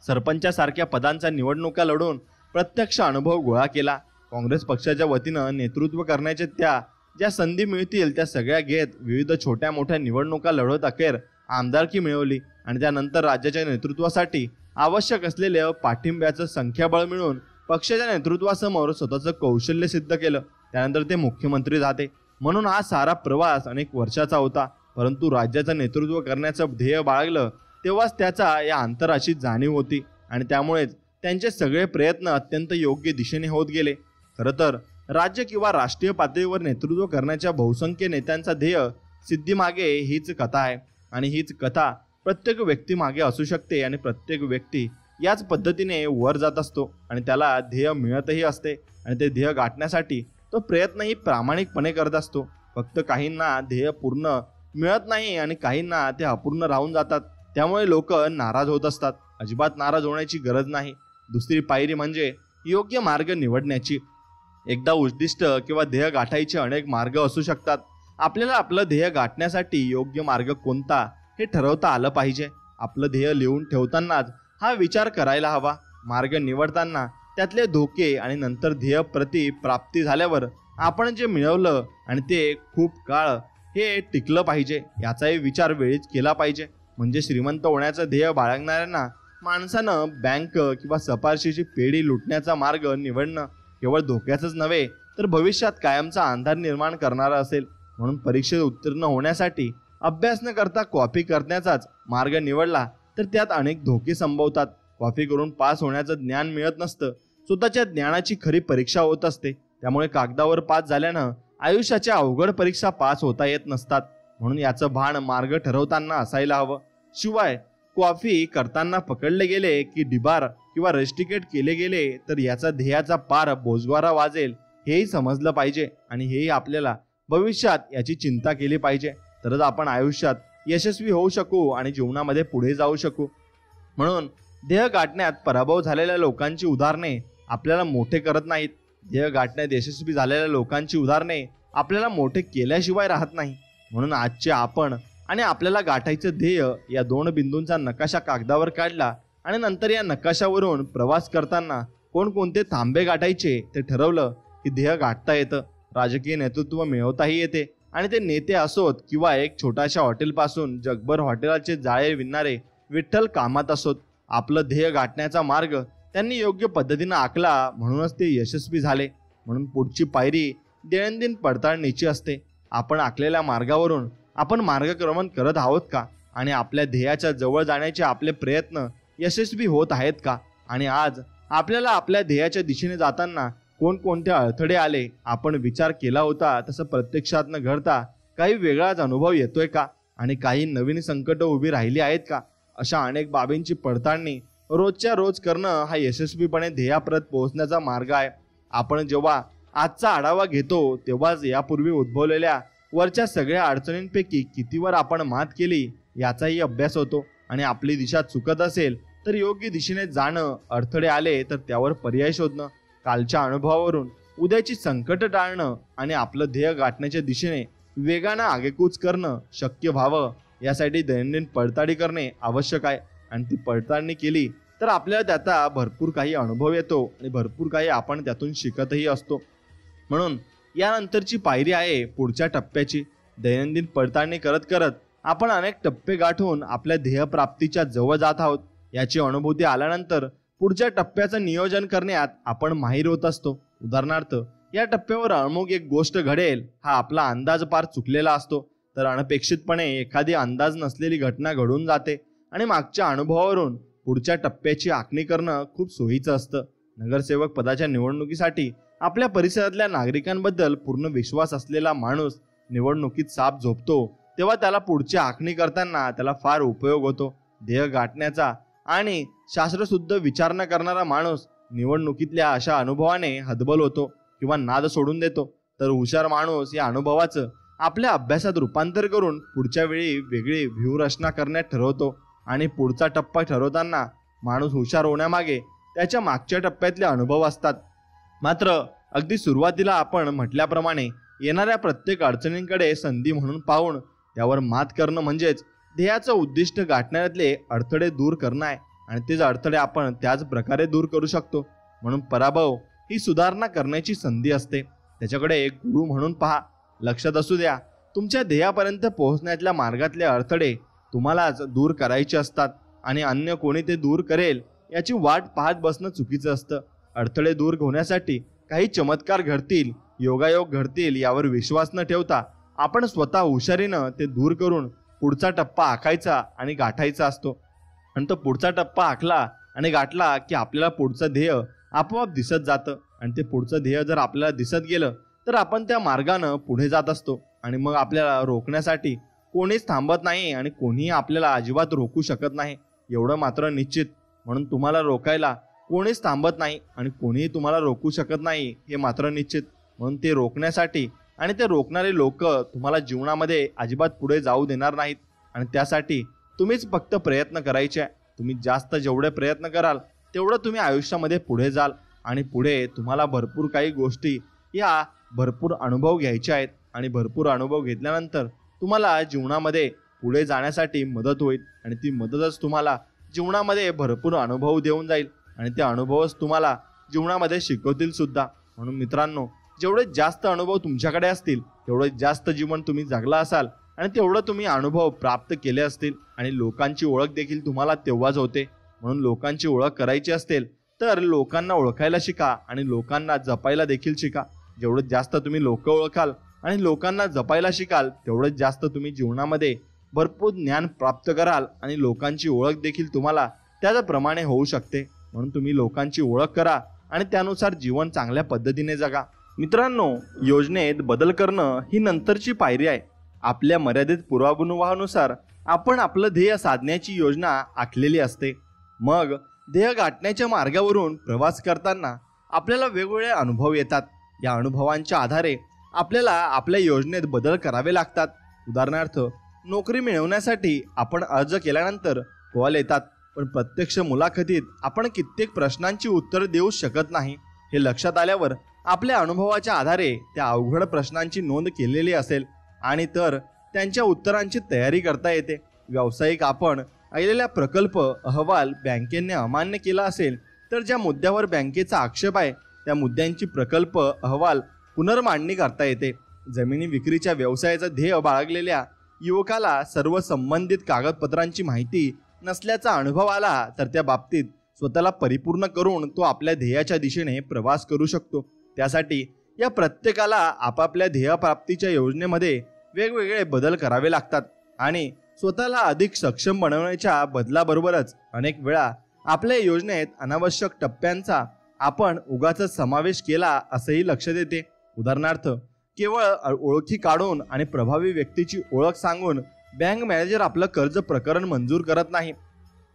सरपंचासारख्या पदांच्या निवडणुका लढून प्रत्यक्ष अनुभव गोळा केला. काँग्रेस पक्षाच्या वतीनं नेतृत्व करण्याचे ज्या संधी मिळतील त्या सगळ्या घेत विविध छोट्या मोठ्या निवडणुका लढवत अखेर आमदारकी मिळवली आणि त्यानंतर राज्याच्या नेतृत्वासाठी आवश्यक असलेले पाठिंब्याचं संख्याबळ मिळून पक्षाच्या नेतृत्वासमोर स्वतःचं कौशल्य सिद्ध केलं. त्यानंतर ते मुख्यमंत्री झाले. म्हणून हा सारा प्रवास अनेक वर्षाचा होता. परंतु राज्याचं नेतृत्व करण्याचं ध्येय बाळगलं तेव्हाच त्याचा या अंतराची जाणीव होती आणि त्यामुळेच त्यांचे सगळे प्रयत्न अत्यंत योग्य दिशेने होत गेले. खरं तर राज्य किंवा राष्ट्रीय पातळीवर नेतृत्व करण्याच्या बहुसंख्य नेत्यांचा ध्येय सिद्धीमागे हीच कथा आहे आणि हीच कथा प्रत्येक व्यक्तीमागे असू शकते आणि प्रत्येक व्यक्ती याच पद्धतीने वर जात असतो आणि त्याला ध्येय मिळतही असते आणि ते ध्येय गाठण्यासाठी तो प्रयत्नही प्रामाणिकपणे करत असतो. फक्त काहींना ध्येय पूर्ण मिळत नाही आणि काहींना ते अपूर्ण राहून जातात. त्यामुळे लोक नाराज होत असतात. अजिबात नाराज होण्याची गरज नाही. दुसरी पायरी म्हणजे योग्य मार्ग निवडण्याची. एकदा उद्दिष्ट किंवा ध्येय गाठायचे अनेक मार्ग असू शकतात. आपल्याला आपलं ध्येय गाठण्यासाठी योग्य मार्ग कोणता हे ठरवता आलं पाहिजे. आपलं ध्येय लिहून ठेवतानाच हा विचार करायला हवा. मार्ग निवडताना त्यातले धोके आणि नंतर ध्येय प्राप्ती झाल्यावर आपण जे मिळवलं आणि ते खूप काळ हे टिकलं पाहिजे याचाही विचार वेळीच केला पाहिजे. म्हणजे श्रीमंत होण्याचं ध्येय बाळगणाऱ्यांना माणसानं बँक किंवा सपारशीची पेढी लुटण्याचा मार्ग निवडणं केवळ धोक्याचंच नव्हे तर भविष्यात कायमचा अंधार निर्माण करणारा असेल. म्हणून परीक्षेत उत्तीर्ण होण्यासाठी अभ्यास न करता कॉपी करण्याचाच मार्ग निवडला तर त्यात अनेक धोके संभवतात. कॉपी करून पास होण्याचं ज्ञान मिळत नसतं, स्वतःच्या ज्ञानाची खरी परीक्षा होत असते. त्यामुळे कागदावर पास झाल्यानं आयुष्याच्या अवघड परीक्षा पास होता येत नसतात. म्हणून याचं भान मार्ग ठरवताना असायला हवं. शिवाय कॉफी करताना पकडले गेले की डिबार किंवा रस्टिकेट केले गेले तर याचा ध्येयाचा पार बोजवारा वाजेल हेही समजलं पाहिजे. आणि हेही आपल्याला भविष्यात याची चिंता केली पाहिजे. तरच आपण आयुष्यात यशस्वी होऊ शकू आणि जीवनामध्ये पुढे जाऊ शकू. म्हणून ध्येय गाठण्यात पराभव झालेल्या लोकांची उदाहरणे आपल्याला मोठे करत नाहीत. ध्येय गाठण्यात यशस्वी झालेल्या लोकांची उदाहरणे आपल्याला मोठे केल्याशिवाय राहत नाही. म्हणून आजचे आपण आणि आपल्याला गाठायचं ध्येय या दोन बिंदूंचा नकाशा कागदावर काढला आणि नंतर या नकाशावरून प्रवास करताना कोणकोणते थांबे गाठायचे ते ठरवलं की ध्येय गाठता येतं. राजकीय नेतृत्व मिळवताही येते आणि ते नेते असोत किंवा एक छोट्याशा हॉटेलपासून जगभर हॉटेलाचे जाळे विणणारे विठ्ठल कामात असोत, आपलं ध्येय गाठण्याचा मार्ग त्यांनी योग्य पद्धतीनं आखला म्हणूनच ते यशस्वी झाले. म्हणून पुढची पायरी दैनंदिन पडताळणीची असते. आपण आखलेल्या मार्गावरून आपण मार्गक्रमण करत आहोत का आणि आपल्या ध्येयाच्या जवळ जाण्याचे आपले प्रयत्न यशस्वी होत आहेत का. आणि आज आपल्याला आपल्या ध्येयाच्या दिशेने जाताना कोणकोणते अडथळे आले, आपण विचार केला होता तसं प्रत्यक्षात न घडता काही वेगळाच अनुभव येतोय का आणि काही नवीन संकट उभी राहिली आहेत का. अशा अनेक बाबींची पडताळणी रोजच्या रोज करणं हा यशस्वीपणे ध्येयापर्यंत पोहोचण्याचा मार्ग आहे. आपण जेव्हा आजचा आढावा घेतो तेव्हाच यापूर्वी उद्भवलेल्या वरच्या सगळ्या अडचणींपैकी कितीवर आपण मात केली याचाही अभ्यास होतो. आणि आपली दिशा चुकत असेल तर योग्य दिशेने जाणं, अडथळे आले तर त्यावर पर्याय शोधणं, कालच्या अनुभवावरून उद्याची संकट टाळणं आणि आपलं ध्येय गाठण्याच्या दिशेने वेगानं आगेकूच करणं शक्य व्हावं यासाठी दैनंदिन पडताळणी करणे आवश्यक आहे. आणि ती पडताळणी केली तर आपल्याला त्याचा भरपूर काही अनुभव येतो आणि भरपूर काही आपण त्यातून शिकतही असतो. म्हणून यानंतरची पायरी आहे पुढच्या टप्प्याची. दैनंदिन पडताळणी करत करत आपण अनेक टप्पे गाठून आपल्या ध्येयप्राप्तीच्या जवळ जात आहोत याची अनुभूती आल्यानंतर पुढच्या टप्प्याचं नियोजन करण्यात आपण माहीर होत असतो. उदाहरणार्थ या टप्प्यावर अमुक एक गोष्ट घडेल हा आपला अंदाज पार चुकलेला असतो तर अनपेक्षितपणे एखादी अंदाज नसलेली घटना घडून जाते आणि मागच्या अनुभवावरून पुढच्या टप्प्याची आखणी करणं खूप सोयीचं असतं. नगरसेवक पदाच्या निवडणुकीसाठी आपल्या परिसरातल्या नागरिकांबद्दल पूर्ण विश्वास असलेला माणूस निवडणुकीत साप झोपतो तेव्हा त्याला पुढची आखणी करताना त्याला फार उपयोग होतो. ध्येय गाठण्याचा आणि शास्त्रशुद्ध विचार न करणारा माणूस निवडणुकीतल्या अशा अनुभवाने हतबल होतो किंवा नाद सोडून देतो. तर हुशार माणूस या अनुभवाचं आपल्या अभ्यासात रूपांतर करून पुढच्या वेळी वेगळी व्यूहरचना करण्यात ठरवतो. आणि पुढचा टप्पा ठरवताना माणूस हुशार होण्यामागे त्याच्या मागच्या टप्प्यातले अनुभव असतात. मात्र अगदी सुरुवातीला आपण म्हटल्याप्रमाणे येणाऱ्या प्रत्येक अडचणींकडे संधी म्हणून पाहून त्यावर मात करणं म्हणजेच ध्येयाचं उद्दिष्ट गाठण्यातले अडथळे दूर करणं आहे. आणि तेच अडथळे आपण त्याच प्रकारे दूर करू शकतो. म्हणून पराभव ही सुधारणा करण्याची संधी असते. त्याच्याकडे एक गुरु म्हणून पहा. लक्षात असू द्या, तुमच्या ध्येयापर्यंत पोहोचण्यातल्या मार्गातले अडथळे तुम्हालाच दूर करायचे असतात आणि अन्य कोणी ते दूर करेल याची वाट पाहत बसणं चुकीचं असतं. अडथळे दूर होण्यासाठी काही चमत्कार घडतील, योगायोग घडतील यावर विश्वास न ठेवता आपण स्वतः हुशारीनं ते दूर करून पुढचा टप्पा आखायचा आणि गाठायचा असतो. आणि तो पुढचा टप्पा आखला आणि गाठला की आपल्याला पुढचं ध्येय आपोआप दिसत जातं. आणि ते पुढचं ध्येय जर आपल्याला दिसत गेलं तर आपण त्या मार्गानं पुढे जात असतो. आणि मग आपल्याला रोखण्यासाठी कोणीच थांबत नाही आणि कोणीही आपल्याला अजिबात रोखू शकत नाही एवढं मात्र निश्चित. म्हणून तुम्हाला रोकायला कोणीच थांबत नाही आणि कोणीही तुम्हाला रोखू शकत नाही हे मात्र निश्चित. म्हणून ते रोखण्यासाठी आणि ते रोखणारे लोक तुम्हाला जीवनामध्ये अजिबात पुढे जाऊ देणार नाहीत. आणि त्यासाठी तुम्हीच फक्त प्रयत्न करायचे. तुम्ही जास्त जेवढे प्रयत्न कराल तेवढं तुम्ही आयुष्यामध्ये पुढे जाल आणि पुढे तुम्हाला भरपूर काही गोष्टी या भरपूर अनुभव घ्यायचे आहेत. आणि भरपूर अनुभव घेतल्यानंतर तुम्हाला जीवनामध्ये पुढे जाण्यासाठी मदत होईल आणि ती मदतच तुम्हाला जीवनामध्ये भरपूर अनुभव देऊन जाईल आणि ते अनुभवच तुम्हाला जीवनामध्ये शिकवतील सुद्धा. म्हणून मित्रांनो, जेवढे जास्त अनुभव तुमच्याकडे असतील तेवढे जास्त जीवन तुम्ही जगला असाल आणि तेवढं तुम्ही अनुभव प्राप्त केले असतील आणि लोकांची ओळख देखील तुम्हाला तेव्हाच होते. म्हणून लोकांची ओळख करायची असेल तर लोकांना ओळखायला शिका आणि लोकांना जपायला देखील शिका. जेवढं जास्त तुम्ही लोक ओळखाल आणि लोकांना जपायला शिकाल तेवढंच जास्त तुम्ही जीवनामध्ये भरपूर ज्ञान प्राप्त कराल आणि लोकांची ओळख देखील तुम्हाला त्याप्रमाणे होऊ शकते. म्हणून तुम्ही लोकांची ओळख करा आणि त्यानुसार जीवन चांगल्या पद्धतीने जगा. मित्रांनो, योजनेत बदल करणं ही नंतरची पायरी आहे. आपल्या मर्यादित पूर्वानुभावानुसार आपण आपलं ध्येय साधण्याची योजना आखलेली असते. मग ध्येय गाठण्याच्या मार्गावरून प्रवास करताना आपल्याला वेगवेगळे अनुभव येतात. या अनुभवांच्या आधारे आपल्याला आपल्या योजनेत बदल करावे लागतात. उदाहरणार्थ, नोकरी मिळवण्यासाठी आपण अर्ज केल्यानंतर कॉल येतात, पण प्रत्यक्ष मुलाखतीत आपण कित्येक प्रश्नांची उत्तर देऊ शकत नाही. हे लक्षात आल्यावर आपल्या अनुभवाच्या आधारे त्या अवघड प्रश्नांची नोंद केलेली असेल आणि तर त्यांच्या उत्तरांची तयारी करता येते. व्यावसायिक आपण ऐकलेला प्रकल्प अहवाल बँकेने अमान्य केला असेल तर ज्या मुद्द्यावर बँकेचा आक्षेप आहे त्या मुद्द्यांची प्रकल्प अहवाल पुनर्मांडणी करता येते. जमिनी विक्रीच्या व्यवसायाचं ध्येय बाळगलेल्या युवकाला सर्व संबंधित कागदपत्रांची माहिती नसल्याचा अनुभव आला तर त्या बाबतीत स्वतःला परिपूर्ण करून तो आपल्या ध्येयाच्या दिशेने प्रवास करू शकतो. त्यासाठी या प्रत्येकाला आपापल्या ध्येयप्राप्तीच्या योजनेमध्ये वेगवेगळे बदल करावे लागतात आणि स्वतःला अधिक सक्षम बनवण्याच्या बदलाबरोबरच अनेक वेळा आपल्या योजनेत अनावश्यक टप्प्यांचा आपण उगाच समावेश केला असंही लक्षात येते. उदाहरणार्थ, केवळ ओळखी काढून आणि प्रभावी व्यक्तीची ओळख सांगून बँक मॅनेजर आपलं कर्ज प्रकरण मंजूर करत नाही.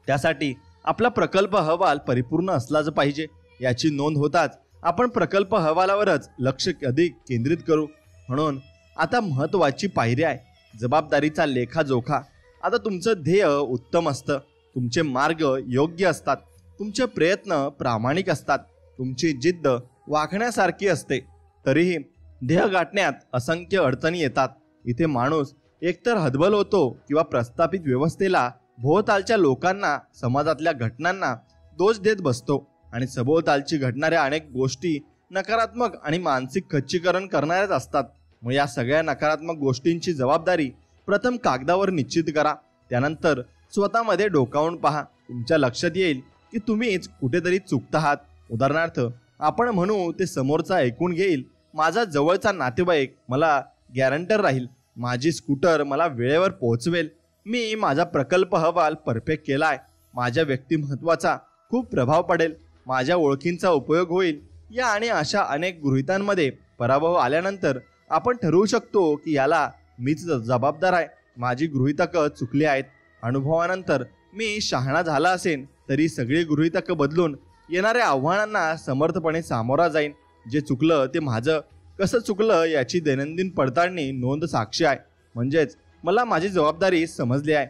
त्यासाठी आपला प्रकल्प अहवाल परिपूर्ण असलाच पाहिजे. याची नोंद होताच आपण प्रकल्प अहवालावरच लक्ष अधिक केंद्रित करू. म्हणून आता महत्त्वाची पायरी आहे जबाबदारीचा लेखाजोखा. आता तुमचं ध्येय उत्तम असतं, तुमचे मार्ग योग्य असतात, तुमचे प्रयत्न प्रामाणिक असतात, तुमची जिद्द वाखण्यासारखी असते, तरीही ध्येय गाठण्यात असंख्य अडचणी येतात. इथे माणूस एकतर हतबल होतो किंवा प्रस्थापित व्यवस्थेला, भोवतालच्या लोकांना, समाजातल्या घटनांना दोष देत बसतो आणि सभोवतालची घडणाऱ्या अनेक गोष्टी नकारात्मक आणि मानसिक खच्चीकरण करणाऱ्याच असतात. मग या सगळ्या नकारात्मक गोष्टींची जबाबदारी प्रथम कागदावर निश्चित करा. त्यानंतर स्वतःमध्ये डोकावून पहा. तुमच्या लक्षात येईल की तुम्हीच कुठेतरी चुकत आहात. उदाहरणार्थ, आपण म्हणू ते समोरचा ऐकून घेईल, माझा जवळचा नातेवाईक मला गॅरंटर राहील, माझी स्कूटर मला वेळेवर पोहोचवेल, मी माझा प्रकल्प अहवाल परफेक्ट केलाय, माझ्या व्यक्तिमत्वाचा खूप प्रभाव पडेल, माझ्या ओळखींचा उपयोग होईल. या आणि अशा अनेक गृहितांमध्ये पराभव आल्यानंतर आपण ठरवू शकतो की याला मीच जबाबदार आहे, माझी गृहितकं चुकली आहेत. अनुभवानंतर मी शहाणा झाला असेन तरी सगळी गृहितकं बदलून येणाऱ्या आव्हानांना समर्थपणे सामोरा जाईन. जे चुकलं ते माझं कसं चुकलं याची दैनंदिन पडताळणी नोंद साक्षी आहे. म्हणजेच मला माझी जबाबदारी समजली आहे.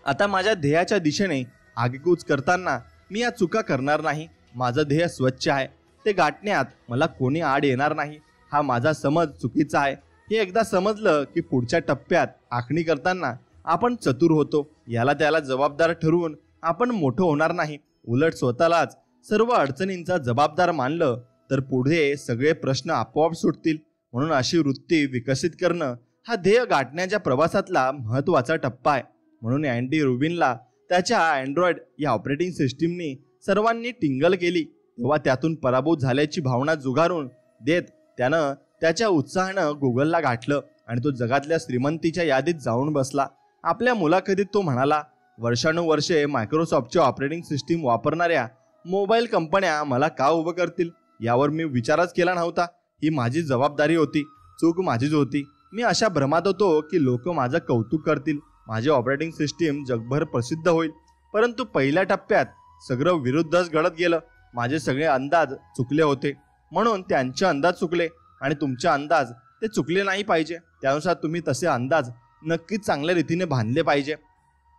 आता माझ्या ध्येयाच्या दिशेने आगेकूच करताना मी या चुका करणार नाही. माझं ध्येय स्वच्छ आहे, ते गाठण्यात मला कोणी आड येणार नाही. हा माझा समज चुकीचा आहे हे एकदा समजलं की पुढच्या टप्प्यात आखणी करताना आपण चतुर होतो. याला त्याला जबाबदार ठरवून आपण मोठं होणार नाही. उलट स्वतःलाच सर्व अडचणींचा जबाबदार मानलं तर पुढे सगळे प्रश्न आपोआप सुटतील. म्हणून अशी वृत्ती विकसित करणं हा ध्येय गाठण्याच्या प्रवासातला महत्त्वाचा टप्पा आहे. म्हणून अँडी रुबिनला त्याच्या अँड्रॉइड या ऑपरेटिंग सिस्टीमनी सर्वांनी टिंगल केली. तेव्हा त्यातून पराभूत झाल्याची भावना जुगारून देत त्यानं त्याच्या उत्साहानं गुगलला गाठलं आणि तो जगातल्या श्रीमंतीच्या यादीत जाऊन बसला. आपल्या मुलाखतीत तो म्हणाला, वर्षानुवर्षे मायक्रोसॉफ्टचे ऑपरेटिंग सिस्टीम वापरणाऱ्या मोबाईल कंपन्या मला का उभं करतील यावर मी विचारच केला नव्हता. ही माझी जबाबदारी होती, चूक माझीच होती. मी अशा भ्रमात होतो की लोक माझं कौतुक करतील, माझे ऑपरेटिंग सिस्टीम जगभर प्रसिद्ध होईल. परंतु पहिल्या टप्प्यात सगळं विरुद्धच घडत गेलं. माझे सगळे अंदाज चुकले होते. म्हणून त्यांचे अंदाज चुकले आणि तुमचे अंदाज ते चुकले नाही पाहिजे. त्यानुसार तुम्ही तसे अंदाज नक्कीच चांगल्या रीतीने बांधले पाहिजे.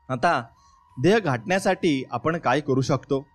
आता ध्येय गाठण्यासाठी आपण काय करू शकतो?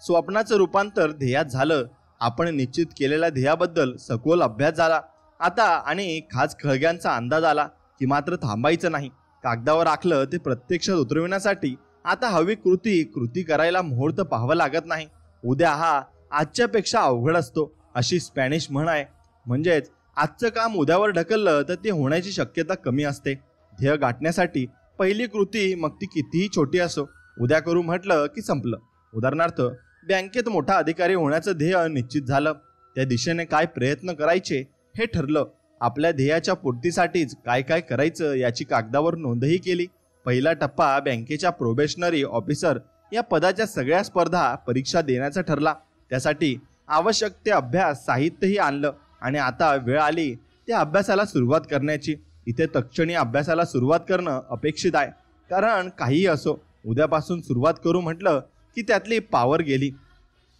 स्वप्नाचं रूपांतर ध्येयात झालं. आपण निश्चित केलेल्या ध्येयाबद्दल सखोल अभ्यास झाला आता आणि खास खळग्यांचा अंदाज आला की मात्र थांबायचं नाही. कागदावर आखलं ते प्रत्यक्षात उतरविण्यासाठी आता हवी कृती करायला मुहूर्त पाहावं लागत नाही. उद्या हा आजच्यापेक्षा अवघड असतो अशी स्पॅनिश म्हण आहे. म्हणजेच आजचं काम उद्यावर ढकललं तर ते होण्याची शक्यता कमी असते. ध्येय गाठण्यासाठी पहिली कृती, मग ती कितीही छोटी असो, उद्या करू म्हटलं की संपलं. उदाहरणार्थ, बँकेत मोठा अधिकारी होण्याचं ध्येय निश्चित झालं. त्या दिशेने काय प्रयत्न करायचे हे ठरलं. आपल्या ध्येयाच्या पूर्तीसाठीच काय काय करायचं याची कागदावर नोंदही केली. पहिला टप्पा बँकेच्या प्रोबेशनरी ऑफिसर या पदाच्या सगळ्या स्पर्धा परीक्षा देण्याचा ठरला. त्यासाठी आवश्यक ते अभ्यास साहित्यही आणलं आणि आता वेळ आली त्या अभ्यासाला सुरुवात करण्याची. इथे तत्क्षणी अभ्यासाला सुरुवात करणं अपेक्षित आहे, कारण काहीही असो उद्यापासून सुरुवात करू म्हटलं की त्यातली पावर गेली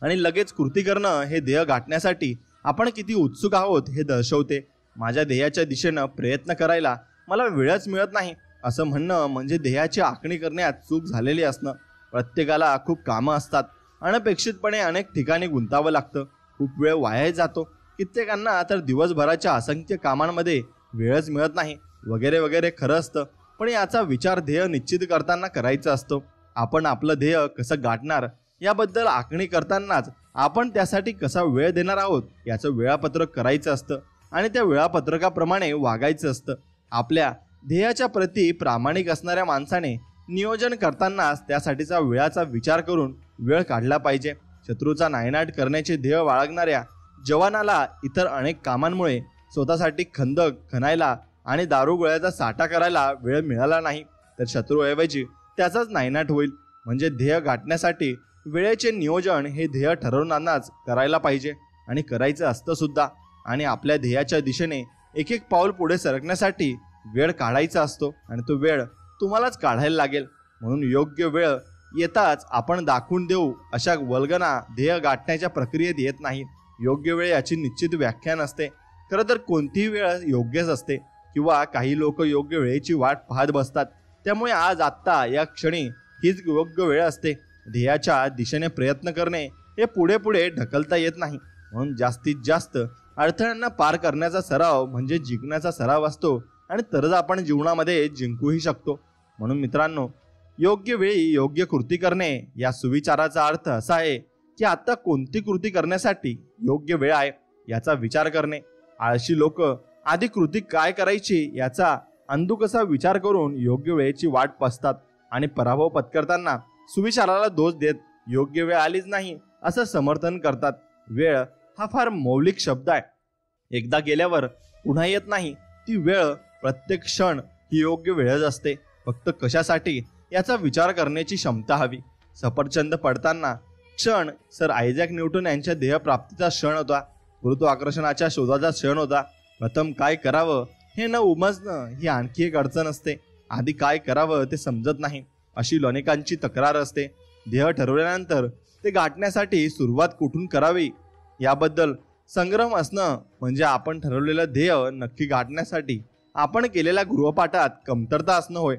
आणि लगेच कृती करणं हे ध्येय गाठण्यासाठी आपण किती उत्सुक आहोत हे दर्शवते. माझ्या ध्येयाच्या दिशेनं प्रयत्न करायला मला वेळच मिळत नाही असं म्हणणं म्हणजे ध्येयाची आखणी करण्यात चूक झालेली असणं. प्रत्येकाला खूप कामं असतात. अनपेक्षितपणे अनेक ठिकाणी गुंतावं लागतं. खूप वेळ वाया जातो. कित्येकांना तर दिवसभराच्या असंख्य कामांमध्ये वेळच मिळत नाही वगैरे वगैरे. खरं असतं, पण याचा विचार ध्येय निश्चित करताना करायचा असतो. आपण आपलं ध्येय कसं गाठणार याबद्दल आखणी करतानाच आपण त्यासाठी कसा वेळ देणार आहोत याचं वेळापत्रक करायचं असतं आणि त्या वेळापत्रकाप्रमाणे वागायचं असतं. आपल्या ध्येयाच्या प्रती प्रामाणिक असणाऱ्या माणसाने नियोजन करतानाच त्यासाठीचा वेळाचा विचार करून वेळ काढला पाहिजे. शत्रूचा नायनाट करण्याचे ध्येय बाळगणाऱ्या जवानाला इतर अनेक कामांमुळे स्वतःसाठी खंदक खणायला आणि दारुगोळ्याचा साठा करायला वेळ मिळाला नाही तर शत्रूऐवजी त्याचाच नायनाट होईल. म्हणजे ध्येय गाठण्यासाठी वेळेचे नियोजन हे ध्येय ठरवतानाच करायला पाहिजे आणि करायचं असतं सुद्धा. आणि आपल्या ध्येयाच्या दिशेने एक एक पाऊल पुढे सरकण्यासाठी वेळ काढायचा असतो आणि तो वेळ तुम्हालाच काढायला लागेल. म्हणून योग्य वेळ येताच आपण दाखवून देऊ अशा वल्गना ध्येय गाठण्याच्या प्रक्रियेत येत नाहीत. योग्य वेळ याची निश्चित व्याख्या नसते. खरं तर कोणतीही वेळ योग्यच असते किंवा काही लोक योग्य वेळेची वाट पाहत बसतात. त्यामुळे आज आत्ता या क्षणी हीच योग्य वेळ असते. ध्येयाच्या दिशेने प्रयत्न करणे हे पुढे पुढे ढकलता येत नाही. म्हणून जास्तीत जास्त अडथळ्यांना पार करण्याचा सराव म्हणजे जिंकण्याचा सराव असतो आणि तरच आपण जीवनामध्ये जिंकूही शकतो. म्हणून मित्रांनो, योग्य वेळी योग्य कृती करणे या सुविचाराचा अर्थ असा आहे की आता कोणती कृती करण्यासाठी योग्य वेळ आहे याचा विचार करणे. आळशी लोक आधी कृती काय करायची याचा अंधुकसा विचार करून योग्य वेळेची वाट पाहतात आणि पराभव पत्करताना सुविचाराला दोष देत योग्य वेळ आलीच नाही असं समर्थन करतात. वेळ हा फार मौलिक शब्द आहे. एकदा गेल्यावर पुन्हा येत नाही. ती वेळ प्रत्येक क्षण ही योग्य वेळच असते. फक्त कशासाठी याचा विचार करण्याची क्षमता हवी. सफरचंद पडताना क्षण सर आयझॅक न्यूटन यांच्या ध्येयप्राप्तीचा क्षण होता. गुरुत्वाकर्षणाच्या शोधाचा क्षण होता. प्रथम काय करावं हे न उमजणं ही आणखी एक अडचण असते. आधी काय करावं ते समजत नाही अशी अनेकांची तक्रार असते. ध्येय ठरवल्यानंतर ते गाठण्यासाठी सुरुवात कुठून करावी याबद्दल संग्रह असणं म्हणजे आपण ठरवलेलं ध्येय नक्की गाठण्यासाठी आपण केलेल्या गृहपाठात कमतरता असणं होय.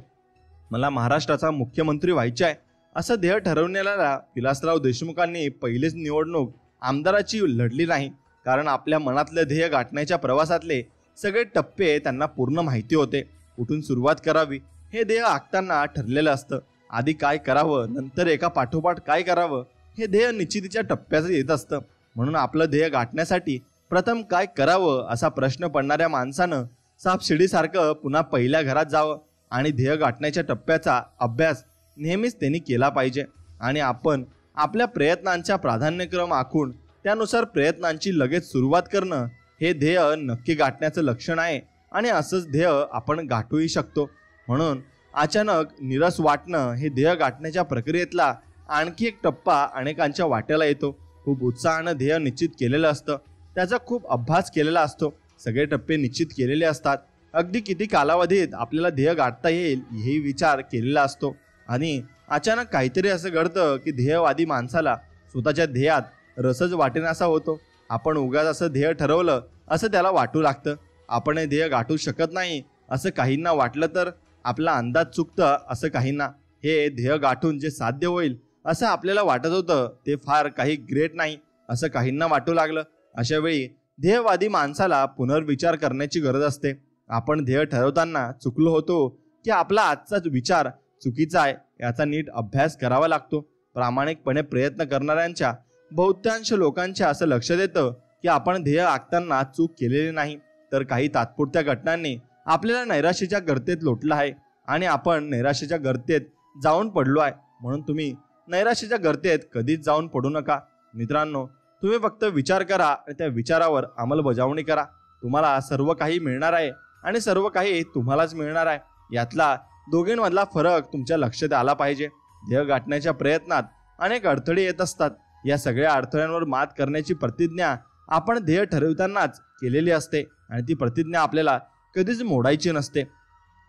मला महाराष्ट्राचा मुख्यमंत्री व्हायचे आहे असं ध्येय ठरवण्याला विलासराव देशमुखांनी पहिलीच निवडणूक आमदाराची लढली नाही, कारण आपल्या मनातले ध्येय गाठण्याच्या प्रवासातले सगळे टप्पे त्यांना पूर्ण माहिती होते. कुठून सुरुवात करावी हे ध्येय आखताना ठरलेलं असतं. आधी काय करावं नंतर एका पाठोपाठ काय करावं हे ध्येय निश्चितीच्या टप्प्याचं येत असतं. म्हणून आपलं ध्येय गाठण्यासाठी प्रथम काय करावं असा प्रश्न पडणाऱ्या माणसानं सापशिडीसारखं पुन्हा पहिल्या घरात जावं आणि ध्येय गाठण्याच्या टप्प्याचा अभ्यास नेहमीच त्यांनी केला पाहिजे. आणि आपण आपल्या प्रयत्नांचा प्राधान्यक्रम आखून त्यानुसार प्रयत्नांची लगेच सुरुवात करणं हे ध्येय नक्की गाठण्याचं लक्षण आहे आणि असंच ध्येय आपण गाठूही शकतो. म्हणून अचानक निरस वाटणं हे ध्येय गाठण्याच्या प्रक्रियेतला आणखी एक टप्पा अनेकांच्या वाट्याला येतो. खूप उत्साहानं ध्येय निश्चित केलेलं असतं. त्याचा खूप अभ्यास केलेला असतो. सगळे टप्पे निश्चित केलेले असतात. अगदी किती कालावधीत आपल्याला ध्येय गाठता येईल हेही विचार केलेला असतो. आणि अचानक काहीतरी असं घडतं की ध्येयवादी माणसाला स्वतःच्या ध्येयात रसच वाटेनासा होतो. आपण उगाच असं ध्येय ठरवलं असं त्याला वाटू लागतं. आपण हे ध्येय गाठू शकत नाही असं काहींना वाटलं तर आपला अंदाज चुकतं असं काहींना. हे ध्येय गाठून जे साध्य होईल असं आपल्याला वाटत होतं ते फार काही ग्रेट नाही असं काहींना वाटू लागलं. अशा वेळी ध्येयवादी माणसाला पुनर्विचार करण्याची गरज असते. आपण ध्येय ठरवताना चुकलो होतो की आपला आजचा विचार चुकीचा आहे याचा नीट अभ्यास करावा लागतो. प्रामाणिकपणे प्रयत्न करणाऱ्यांच्या बहुतांश लोकांच्या असं लक्षात येतं की आपण ध्येय आखताना चूक केलेली नाही, तर काही तात्पुरत्या घटनांनी आपल्याला नैराश्याच्या गर्तेत लोटलं आहे आणि आपण नैराश्याच्या गर्तेत जाऊन पडलो आहे. म्हणून तुम्ही नैराश्याच्या गर्तेत कधीच जाऊन पडू नका. मित्रांनो, तुम्ही फक्त विचार करा आणि त्या विचारावर अंमलबजावणी करा. तुम्हाला सर्व काही मिळणार आहे आणि सर्व काही तुम्हालाच मिळणार आहे. यातला दोघींमधला फरक तुमच्या लक्षात आला पाहिजे. ध्येय गाठण्याच्या प्रयत्नात अनेक अडथळे येत असतात. या सगळ्या अडथळ्यांवर मात करण्याची प्रतिज्ञा आपण ध्येय ठरवतानाच केलेली असते आणि ती प्रतिज्ञा आपल्याला कधीच मोडायची नसते.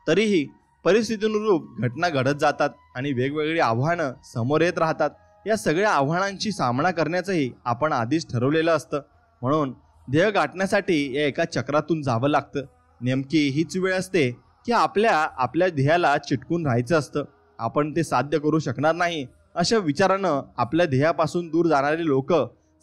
तरीही परिस्थितीनुरूप घटना घडत जातात आणि वेगवेगळी आव्हानं समोर येत राहतात. या सगळ्या आव्हानांशी सामना करण्याचंही आपण आधीच ठरवलेलं असतं. म्हणून ध्येय गाठण्यासाठी या एका चक्रातून जावं लागतं. नेमकी हीच वेळ असते की आपल्या ध्येयाला चिटकून राहायचं असतं. आपण ते साध्य करू शकणार नाही अशा विचारानं आपल्या ध्येयापासून दूर जाणारे लोक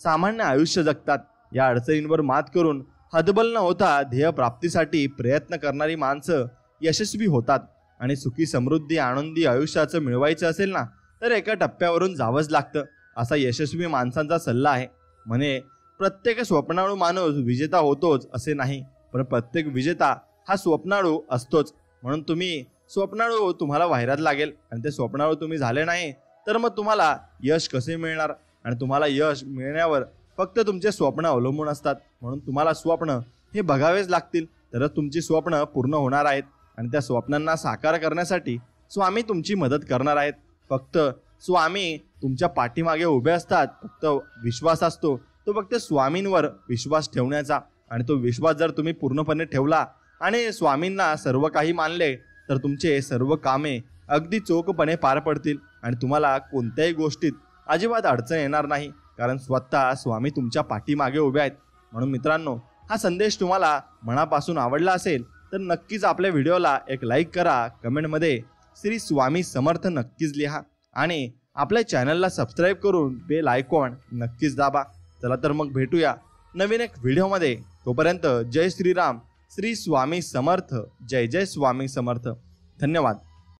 सामान्य आयुष्य जगतात. या अडचणींवर मात करून हतबल न होता ध्येय प्राप्तीसाठी प्रयत्न करणारी माणसं यशस्वी होतात. आणि सुखी समृद्धी आनंदी आयुष्याचं मिळवायचं असेल ना, तर एका टप्प्यावरून जावंच लागतं, असा यशस्वी माणसांचा सल्ला आहे. म्हणे प्रत्येक स्वप्नाळू माणूस विजेता होतोच असे नाही, पण प्रत्येक विजेता हा स्वप्नाळू असतोच. म्हणून स्वप्नाळू तुम्हाला व्हायलाच लागेल. आणि ते स्वप्नाळू तुम्ही झाले नाही तर मग तुम्हाला यश कसे मिळणार? आणि तुम्हाला यश मिळण्यावर फक्त तुमचे स्वप्न अवलंबून असतात. म्हणून तुम्हाला स्वप्न हे बघावेच लागतील, तरच तुमची स्वप्न पूर्ण होणार आहेत. आणि त्या स्वप्नांना साकार करण्यासाठी स्वामी तुमची मदत करणार आहेत. फक्त स्वामी तुमच्या पाठीमागे उभे असतात. फक्त विश्वास असतो तो फक्त स्वामींवर विश्वास ठेवण्याचा. आणि तो विश्वास जर तुम्ही पूर्णपणे ठेवला आणि स्वामींना सर्व काही मानले, तर तुमचे सर्व कामे अगदी चोखपणे पार पडतील आणि तुम्हाला कोणत्याही गोष्टीत अजिबात अडचण येणार नाही, कारण स्वतः स्वामी तुमच्या पाठीमागे उभे आहेत. म्हणून मित्रांनो, हा संदेश तुम्हाला मनापासून आवडला असेल तर नक्कीच आपल्या व्हिडिओला एक लाईक करा. कमेंटमध्ये श्री स्वामी समर्थ नक्कीच लिहा आणि आपल्या चॅनलला सबस्क्राईब करून बेल आयकॉन नक्कीच दाबा. चला तर मग भेटूया नवीन एक व्हिडिओमध्ये. तोपर्यंत जय श्रीराम, श्री स्वामी समर्थ, जय जय स्वामी समर्थ. धन्यवाद.